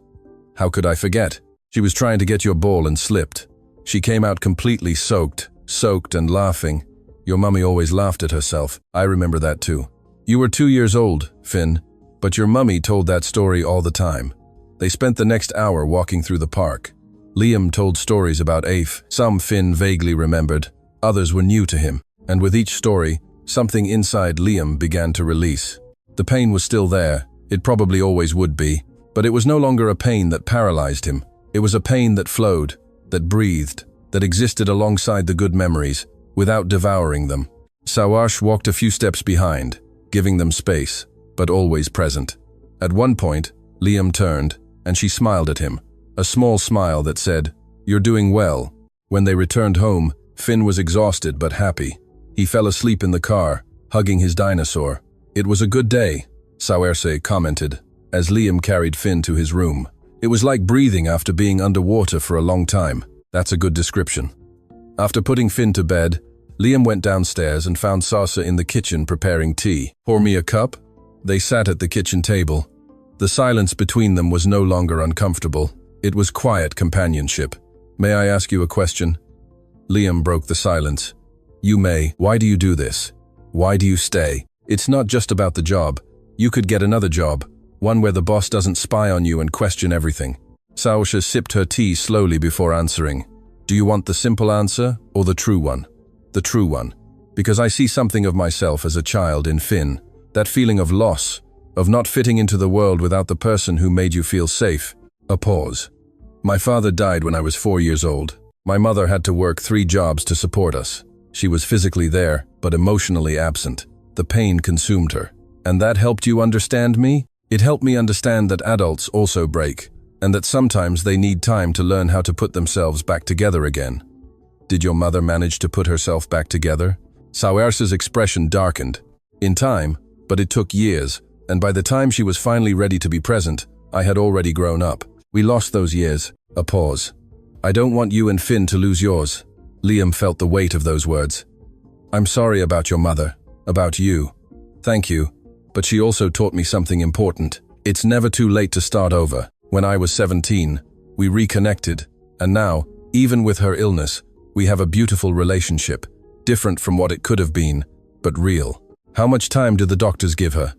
"How could I forget? She was trying to get your ball and slipped. She came out completely soaked and laughing. Your mummy always laughed at herself. I remember that too. You were 2 years old, Finn, but your mummy told that story all the time." They spent the next hour walking through the park. Liam told stories about Aoife. Some Finn vaguely remembered, others were new to him, and with each story, something inside Liam began to release. The pain was still there, it probably always would be, but it was no longer a pain that paralyzed him. It was a pain that flowed, that breathed, that existed alongside the good memories, without devouring them. Saoirse walked a few steps behind, giving them space, but always present. At one point, Liam turned, and she smiled at him, a small smile that said, "You're doing well." When they returned home, Finn was exhausted but happy. He fell asleep in the car, hugging his dinosaur. "It was a good day," Saoirse commented, as Liam carried Finn to his room. "It was like breathing after being underwater for a long time." That's a good description. After putting Finn to bed, Liam went downstairs and found Saoirse in the kitchen preparing tea. "Pour me a cup?" They sat at the kitchen table. The silence between them was no longer uncomfortable. It was quiet companionship. "May I ask you a question?" Liam broke the silence. "You may. Why do you do this? Why do you stay? It's not just about the job. You could get another job, one where the boss doesn't spy on you and question everything." Saoirse sipped her tea slowly before answering. "Do you want the simple answer or the true one?" "The true one. Because I see something of myself as a child in Finn. That feeling of loss, of not fitting into the world without the person who made you feel safe." A pause. "My father died when I was 4 years old. My mother had to work 3 jobs to support us. She was physically there, but emotionally absent. The pain consumed her. And that helped you understand me?" It helped me understand that adults also break, and that sometimes they need time to learn how to put themselves back together again. Did your mother manage to put herself back together? Sauersa's expression darkened. In time, but it took years, and by the time she was finally ready to be present, I had already grown up. We lost those years. A pause. I don't want you and Finn to lose yours. Liam felt the weight of those words. I'm sorry about your mother, about you. Thank you, but she also taught me something important. It's never too late to start over. When I was 17, we reconnected, and now, even with her illness, we have a beautiful relationship, different from what it could have been, but real. How much time do the doctors give her?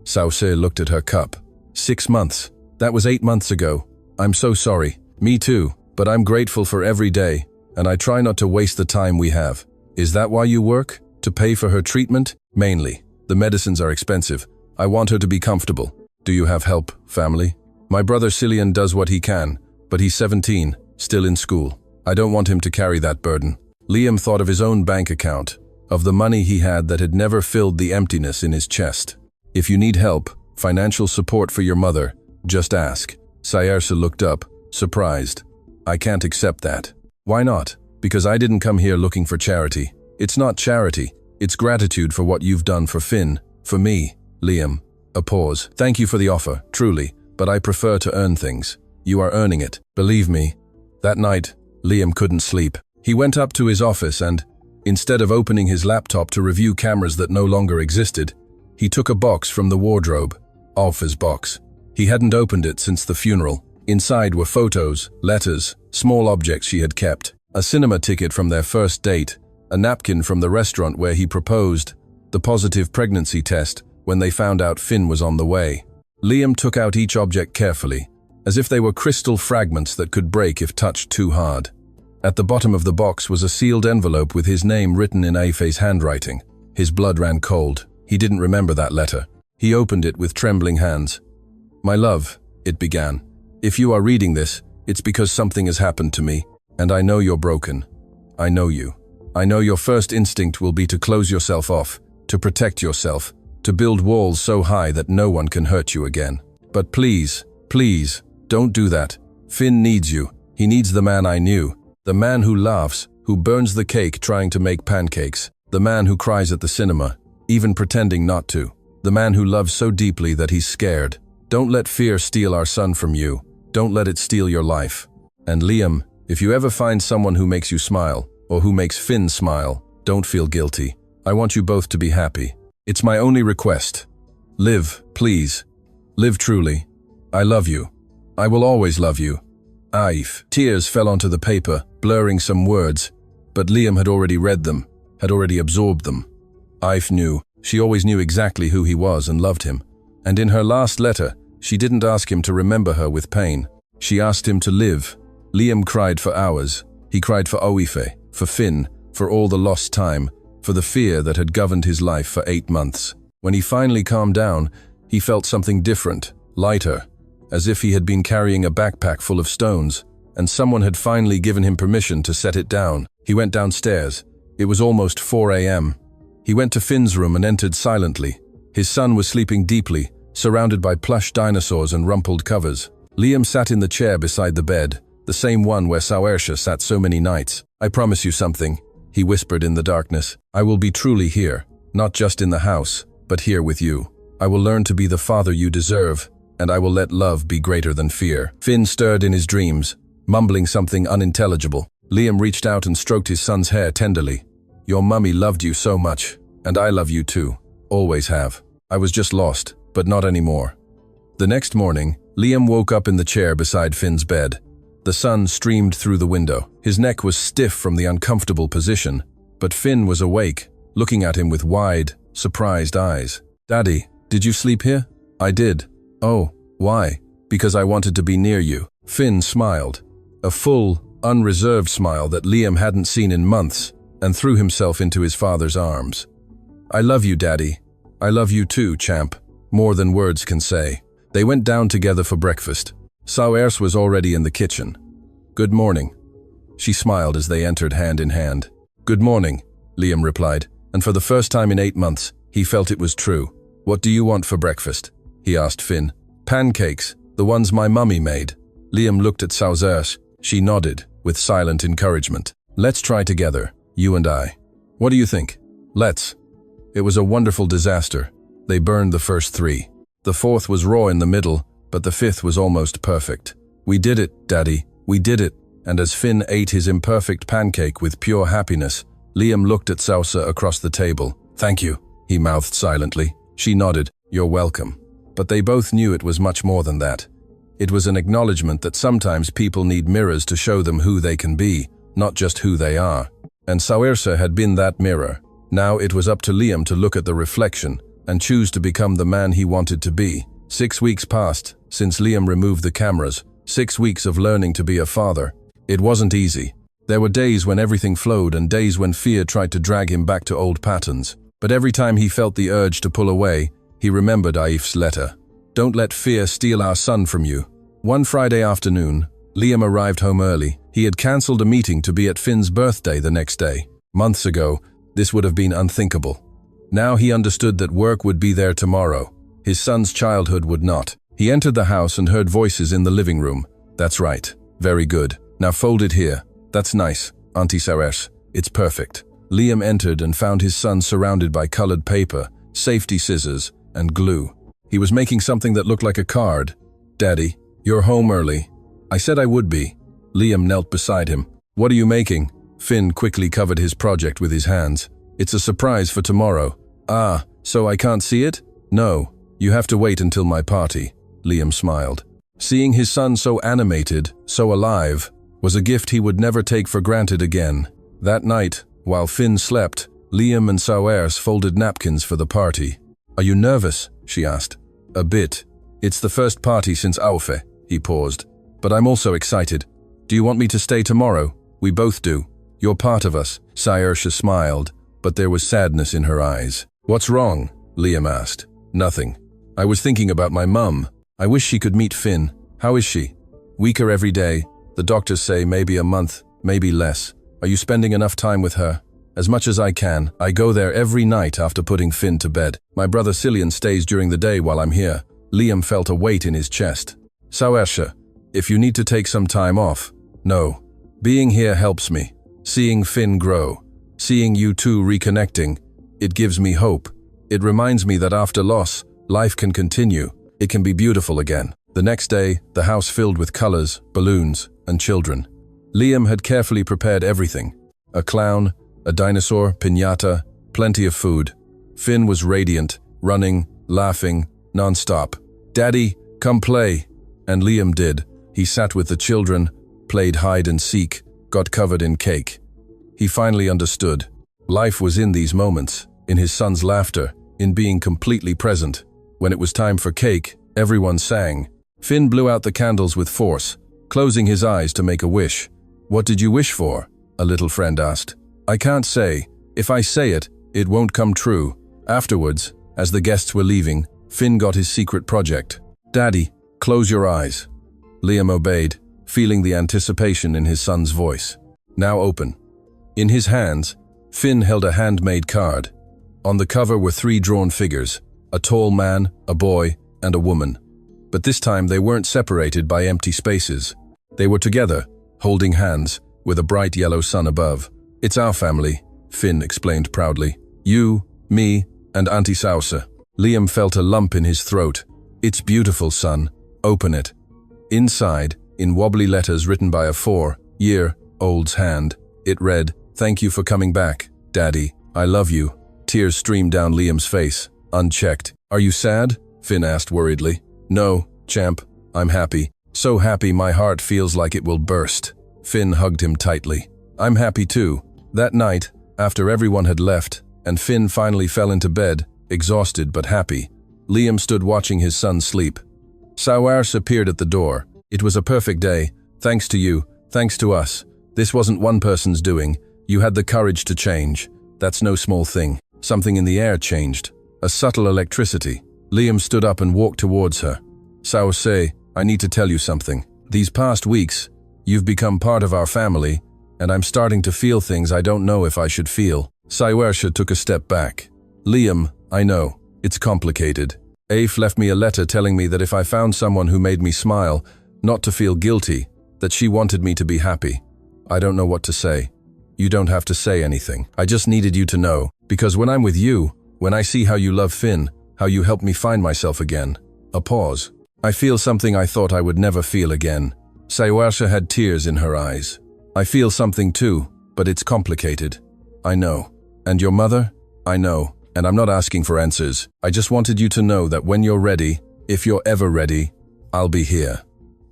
Sauce looked at her cup. 6 months. That was 8 months ago. I'm so sorry. Me too, but I'm grateful for every day, and I try not to waste the time we have. Is that why you work? To pay for her treatment? Mainly. The medicines are expensive. I want her to be comfortable. Do you have help, family? My brother Cillian does what he can, but he's 17, still in school. I don't want him to carry that burden. Liam thought of his own bank account, of the money he had that had never filled the emptiness in his chest. If you need help, financial support for your mother, just ask. Saoirse looked up, surprised. I can't accept that. Why not? Because I didn't come here looking for charity. It's not charity, it's gratitude for what you've done for Finn, for me, Liam. A pause. Thank you for the offer, truly, but I prefer to earn things. You are earning it, believe me. That night, Liam couldn't sleep. He went up to his office and, instead of opening his laptop to review cameras that no longer existed, he took a box from the wardrobe, Alpha's box. He hadn't opened it since the funeral. Inside were photos, letters, small objects she had kept, a cinema ticket from their first date, a napkin from the restaurant where he proposed, the positive pregnancy test when they found out Finn was on the way. Liam took out each object carefully, as if they were crystal fragments that could break if touched too hard. At the bottom of the box was a sealed envelope with his name written in Aife's handwriting. His blood ran cold. He didn't remember that letter. He opened it with trembling hands. My love, it began. If you are reading this, it's because something has happened to me, and I know you're broken. I know you. I know your first instinct will be to close yourself off, to protect yourself, to build walls so high that no one can hurt you again. But please, please, don't do that. Finn needs you. He needs the man I knew. The man who laughs, who burns the cake trying to make pancakes. The man who cries at the cinema, even pretending not to. The man who loves so deeply that he's scared. Don't let fear steal our son from you. Don't let it steal your life. And Liam, if you ever find someone who makes you smile, or who makes Finn smile, don't feel guilty. I want you both to be happy. It's my only request. Live, please. Live truly. I love you. I will always love you. Aif. Tears fell onto the paper, blurring some words, but Liam had already read them, had already absorbed them. Aif knew. She always knew exactly who he was and loved him. And in her last letter, she didn't ask him to remember her with pain. She asked him to live. Liam cried for hours. He cried for Aife, for Finn, for all the lost time, for the fear that had governed his life for 8 months. When he finally calmed down, he felt something different, lighter, as if he had been carrying a backpack full of stones, and someone had finally given him permission to set it down. He went downstairs. It was almost 4 a.m. He went to Finn's room and entered silently. His son was sleeping deeply, surrounded by plush dinosaurs and rumpled covers. Liam sat in the chair beside the bed, the same one where Saoirse sat so many nights. I promise you something, he whispered in the darkness. I will be truly here, not just in the house, but here with you. I will learn to be the father you deserve, and I will let love be greater than fear. Finn stirred in his dreams, mumbling something unintelligible. Liam reached out and stroked his son's hair tenderly. Your mummy loved you so much, and I love you too. Always have. I was just lost, but not anymore. The next morning, Liam woke up in the chair beside Finn's bed. The sun streamed through the window. His neck was stiff from the uncomfortable position, but Finn was awake, looking at him with wide, surprised eyes. Daddy, did you sleep here? I did. Oh, why? Because I wanted to be near you. Finn smiled. A full, unreserved smile that Liam hadn't seen in months, and threw himself into his father's arms. I love you, Daddy. I love you too, champ. More than words can say. They went down together for breakfast. Saoirse was already in the kitchen. Good morning. She smiled as they entered hand in hand. Good morning, Liam replied, and for the first time in 8 months, he felt it was true. What do you want for breakfast? he asked Finn. Pancakes, the ones my mummy made. Liam looked at Saoirse. She nodded, with silent encouragement. Let's try together, you and I. What do you think? Let's. It was a wonderful disaster. They burned the first 3. The 4th was raw in the middle, but the 5th was almost perfect. We did it, Daddy, we did it. And as Finn ate his imperfect pancake with pure happiness, Liam looked at Saoirse across the table. Thank you, he mouthed silently. She nodded. You're welcome. But they both knew it was much more than that. It was an acknowledgement that sometimes people need mirrors to show them who they can be, not just who they are. And Saoirse had been that mirror. Now it was up to Liam to look at the reflection and choose to become the man he wanted to be. 6 weeks passed since Liam removed the cameras, 6 weeks of learning to be a father. It wasn't easy. There were days when everything flowed and days when fear tried to drag him back to old patterns. But every time he felt the urge to pull away, he remembered Aif's letter. Don't let fear steal our son from you. One Friday afternoon, Liam arrived home early. He had cancelled a meeting to be at Finn's birthday the next day. Months ago, this would have been unthinkable. Now he understood that work would be there tomorrow. His son's childhood would not. He entered the house and heard voices in the living room. That's right. Very good. Now fold it here. That's nice, Auntie Saoirse. It's perfect. Liam entered and found his son surrounded by colored paper, safety scissors, and glue. He was making something that looked like a card. Daddy, you're home early. I said I would be. Liam knelt beside him. What are you making? Finn quickly covered his project with his hands. It's a surprise for tomorrow. Ah, so I can't see it? No, you have to wait until my party. Liam smiled. Seeing his son so animated, so alive, was a gift he would never take for granted again. That night, while Finn slept, Liam and Saoirse folded napkins for the party. Are you nervous? She asked. A bit. It's the first party since Aufe. He paused. But I'm also excited. Do you want me to stay tomorrow? We both do. You're part of us. Saoirse smiled, but there was sadness in her eyes. What's wrong? Liam asked. Nothing. I was thinking about my mum. I wish she could meet Finn. How is she? Weaker every day. The doctors say maybe a month, maybe less. Are you spending enough time with her? As much as I can. I go there every night after putting Finn to bed. My brother Cillian stays during the day while I'm here. Liam felt a weight in his chest. Saoirse, if you need to take some time off. No. Being here helps me. Seeing Finn grow. Seeing you two reconnecting. It gives me hope. It reminds me that after loss, life can continue. It can be beautiful again. The next day, the house filled with colors, balloons, and children. Liam had carefully prepared everything. A clown, a dinosaur, piñata, plenty of food. Finn was radiant, running, laughing, non-stop. Daddy, come play. And Liam did. He sat with the children, played hide and seek, got covered in cake. He finally understood. Life was in these moments, in his son's laughter, in being completely present. When it was time for cake, everyone sang. Finn blew out the candles with force, closing his eyes to make a wish. What did you wish for? A little friend asked. I can't say. If I say it, it won't come true. Afterwards, as the guests were leaving, Finn got his secret project. Daddy, close your eyes. Liam obeyed, feeling the anticipation in his son's voice. Now open. In his hands, Finn held a handmade card. On the cover were 3 drawn figures, a tall man, a boy, and a woman. But this time they weren't separated by empty spaces. They were together, holding hands, with a bright yellow sun above. It's our family, Finn explained proudly. You, me, and Auntie Saoirse. Liam felt a lump in his throat. It's beautiful, son. Open it. Inside, in wobbly letters written by a 4-year-old's hand, it read, Thank you for coming back, Daddy. I love you. Tears streamed down Liam's face, unchecked. Are you sad? Finn asked worriedly. No, champ. I'm happy. So happy my heart feels like it will burst. Finn hugged him tightly. I'm happy too. That night, after everyone had left, and Finn finally fell into bed, exhausted but happy, Liam stood watching his son sleep. Saoirse appeared at the door. It was a perfect day. Thanks to you. Thanks to us. This wasn't one person's doing. You had the courage to change. That's no small thing. Something in the air changed. A subtle electricity. Liam stood up and walked towards her. Saoirse, I need to tell you something. These past weeks, you've become part of our family, and I'm starting to feel things I don't know if I should feel. Saoirse took a step back. Liam, I know. It's complicated. Aif left me a letter telling me that if I found someone who made me smile, not to feel guilty, that she wanted me to be happy. I don't know what to say. You don't have to say anything. I just needed you to know, because when I'm with you, when I see how you love Finn, how you help me find myself again. A pause. I feel something I thought I would never feel again. Saoirse had tears in her eyes. I feel something too, but it's complicated. I know. And your mother? I know. And I'm not asking for answers. I just wanted you to know that when you're ready, if you're ever ready, I'll be here.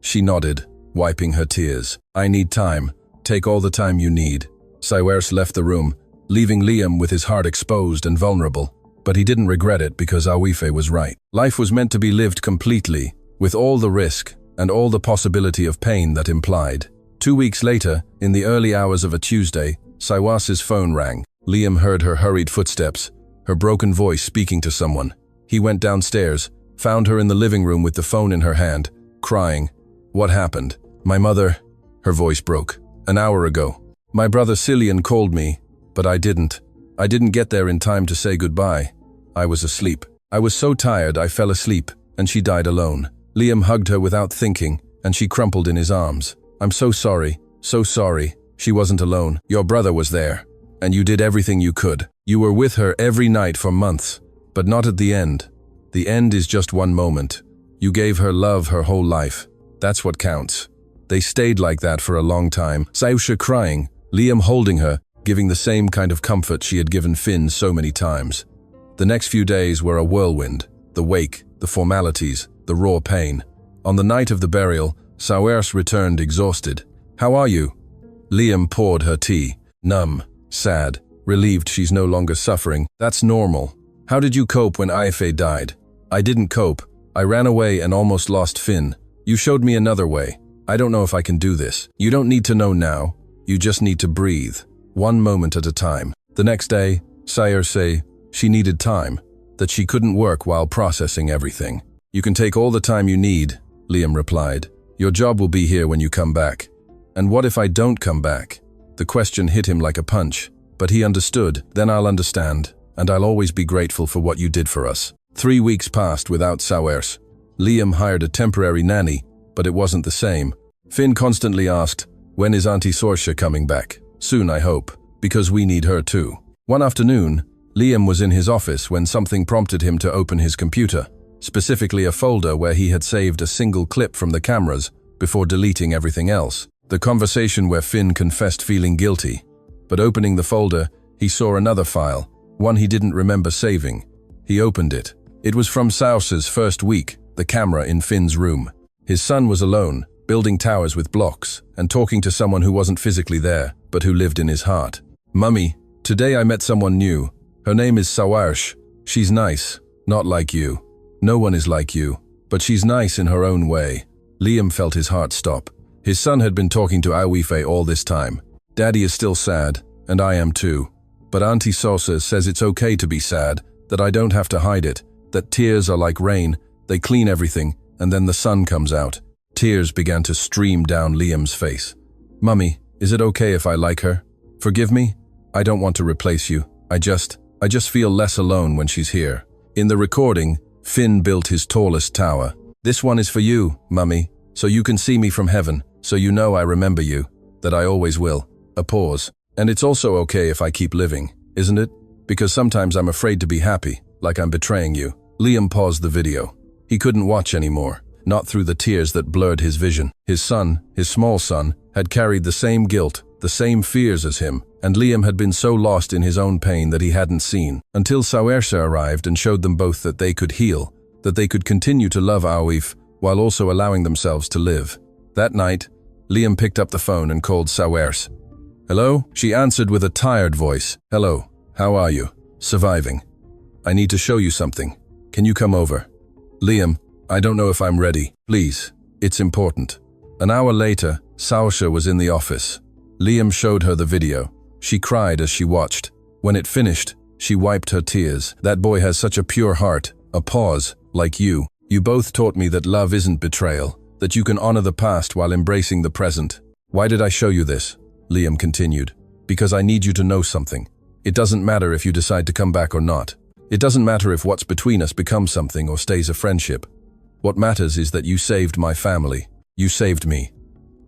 She nodded, wiping her tears. I need time. Take all the time you need. Saoirse left the room, leaving Liam with his heart exposed and vulnerable. But he didn't regret it because Awife was right. Life was meant to be lived completely, with all the risk and all the possibility of pain that implied. 2 weeks later, in the early hours of a Tuesday, Saoirse's phone rang. Liam heard her hurried footsteps, her broken voice speaking to someone. He went downstairs, found her in the living room with the phone in her hand, crying. What happened? My mother... Her voice broke. An hour ago. My brother Cillian called me, but I didn't. I didn't get there in time to say goodbye. I was asleep. I was so tired I fell asleep, and she died alone. Liam hugged her without thinking, and she crumpled in his arms. I'm so sorry, so sorry. She wasn't alone. Your brother was there, and you did everything you could. You were with her every night for months, but not at the end. The end is just one moment. You gave her love her whole life. That's what counts. They stayed like that for a long time. Saoirse crying, Liam holding her, giving the same kind of comfort she had given Finn so many times. The next few days were a whirlwind. The wake, the formalities, the raw pain. On the night of the burial, Saoirse returned exhausted. How are you? Liam poured her tea. Numb, sad, relieved she's no longer suffering. That's normal. How did you cope when Aifé died? I didn't cope. I ran away and almost lost Finn. You showed me another way. I don't know if I can do this. You don't need to know now. You just need to breathe. One moment at a time. The next day, Saoirse, she needed time. That she couldn't work while processing everything. You can take all the time you need, Liam replied. Your job will be here when you come back. And what if I don't come back? The question hit him like a punch. But he understood. Then I'll understand. And I'll always be grateful for what you did for us. 3 weeks passed without Saoirse. Liam hired a temporary nanny, but it wasn't the same. Finn constantly asked, when is Auntie Saoirse coming back? Soon, I hope, because we need her too. One afternoon, Liam was in his office when something prompted him to open his computer, specifically a folder where he had saved a single clip from the cameras before deleting everything else. The conversation where Finn confessed feeling guilty. But opening the folder, he saw another file, one he didn't remember saving. He opened it. It was from Saoirse's first week, the camera in Finn's room. His son was alone, building towers with blocks, and talking to someone who wasn't physically there, but who lived in his heart. Mummy, today I met someone new. Her name is Saoirse. She's nice, not like you. No one is like you, but she's nice in her own way. Liam felt his heart stop. His son had been talking to Awife all this time. Daddy is still sad, and I am too. But Auntie Saoirse says it's okay to be sad, that I don't have to hide it, that tears are like rain, they clean everything, and then the sun comes out. Tears began to stream down Liam's face. Mummy, is it okay if I like her? Forgive me? I don't want to replace you. I just feel less alone when she's here. In the recording, Finn built his tallest tower. This one is for you, Mummy, so you can see me from heaven, so you know I remember you, that I always will. A pause. And it's also okay if I keep living, isn't it? Because sometimes I'm afraid to be happy, like I'm betraying you. Liam paused the video. He couldn't watch anymore. Not through the tears that blurred his vision. His son, his small son, had carried the same guilt, the same fears as him, and Liam had been so lost in his own pain that he hadn't seen, until Saoirse arrived and showed them both that they could heal, that they could continue to love Awife while also allowing themselves to live. That night, Liam picked up the phone and called Saoirse. Hello? She answered with a tired voice. Hello, how are you? Surviving. I need to show you something. Can you come over? Liam, I don't know if I'm ready. Please, it's important. An hour later, Saoirse was in the office. Liam showed her the video. She cried as she watched. When it finished, she wiped her tears. That boy has such a pure heart. A pause, like you. You both taught me that love isn't betrayal, that you can honor the past while embracing the present. Why did I show you this? Liam continued. Because I need you to know something. It doesn't matter if you decide to come back or not. It doesn't matter if what's between us becomes something or stays a friendship. What matters is that you saved my family. You saved me.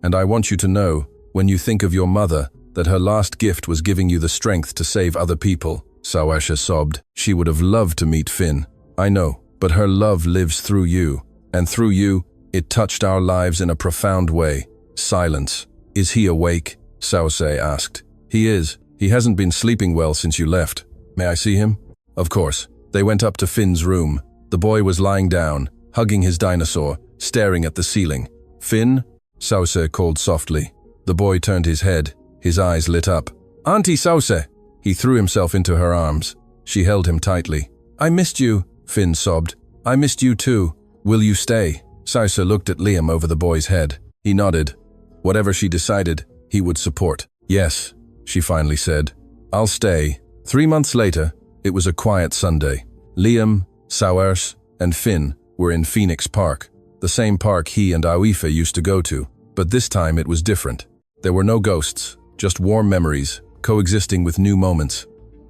And I want you to know, when you think of your mother, that her last gift was giving you the strength to save other people. Saoirse sobbed. She would have loved to meet Finn. I know, but her love lives through you. And through you, it touched our lives in a profound way. Silence. Is he awake? Saoirse asked. He is. He hasn't been sleeping well since you left. May I see him? Of course. They went up to Finn's room. The boy was lying down, hugging his dinosaur, staring at the ceiling. Finn? Saoirse called softly. The boy turned his head. His eyes lit up. Auntie Saoirse! He threw himself into her arms. She held him tightly. I missed you, Finn sobbed. I missed you too. Will you stay? Saoirse looked at Liam over the boy's head. He nodded. Whatever she decided, he would support. Yes, she finally said. I'll stay. 3 months later, it was a quiet Sunday. Liam, Saoirse, and Finn were in Phoenix Park, the same park he and Aoife used to go to, but this time it was different. There were no ghosts, just warm memories, coexisting with new moments.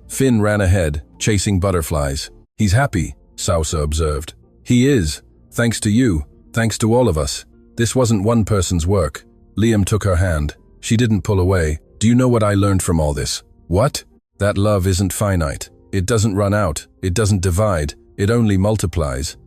Finn ran ahead, chasing butterflies. He's happy, Saoirse observed. He is, thanks to you, thanks to all of us. This wasn't one person's work. Liam took her hand. She didn't pull away. Do you know what I learned from all this? What? That love isn't finite. It doesn't run out. It doesn't divide. It only multiplies.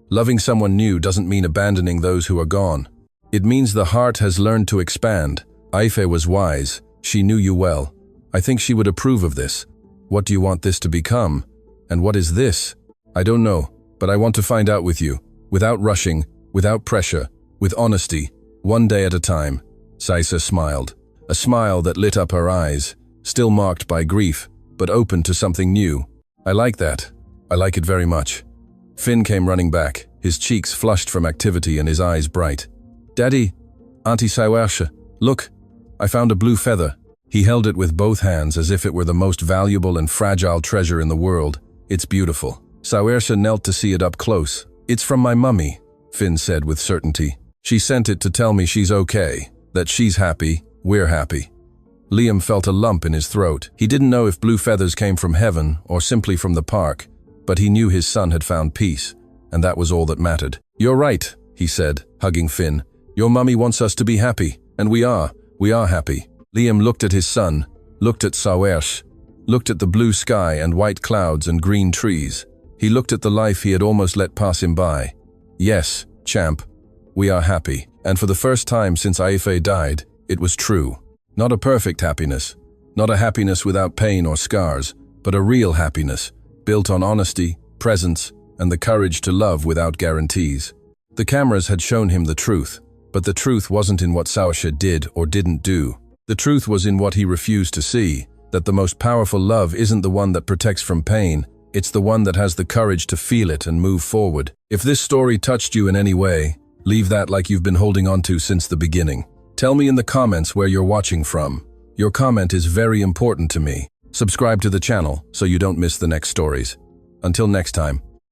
Loving someone new doesn't mean abandoning those who are gone. It means the heart has learned to expand. Aoife was wise. She knew you well. I think she would approve of this. What do you want this to become? And what is this? I don't know, but I want to find out with you. Without rushing, without pressure, with honesty, one day at a time. Saoirse smiled. A smile that lit up her eyes, still marked by grief, but open to something new. I like that. I like it very much. Finn came running back, his cheeks flushed from activity and his eyes bright. Daddy, Auntie Saoirse, look, I found a blue feather. He held it with both hands as if it were the most valuable and fragile treasure in the world. It's beautiful. Saoirse knelt to see it up close. It's from my mummy, Finn said with certainty. She sent it to tell me she's okay, that she's happy, we're happy. Liam felt a lump in his throat. He didn't know if blue feathers came from heaven or simply from the park, but he knew his son had found peace, and that was all that mattered. You're right, he said, hugging Finn. Your mummy wants us to be happy, and we are happy. Liam looked at his son, looked at Saoirse, looked at the blue sky and white clouds and green trees. He looked at the life he had almost let pass him by. Yes, champ, we are happy. And for the first time since Aoife died, it was true. Not a perfect happiness, not a happiness without pain or scars, but a real happiness, built on honesty, presence, and the courage to love without guarantees. The cameras had shown him the truth, but the truth wasn't in what Saoirse did or didn't do. The truth was in what he refused to see, that the most powerful love isn't the one that protects from pain, it's the one that has the courage to feel it and move forward. If this story touched you in any way, leave that like you've been holding on to since the beginning. Tell me in the comments where you're watching from. Your comment is very important to me. Subscribe to the channel so you don't miss the next stories. Until next time.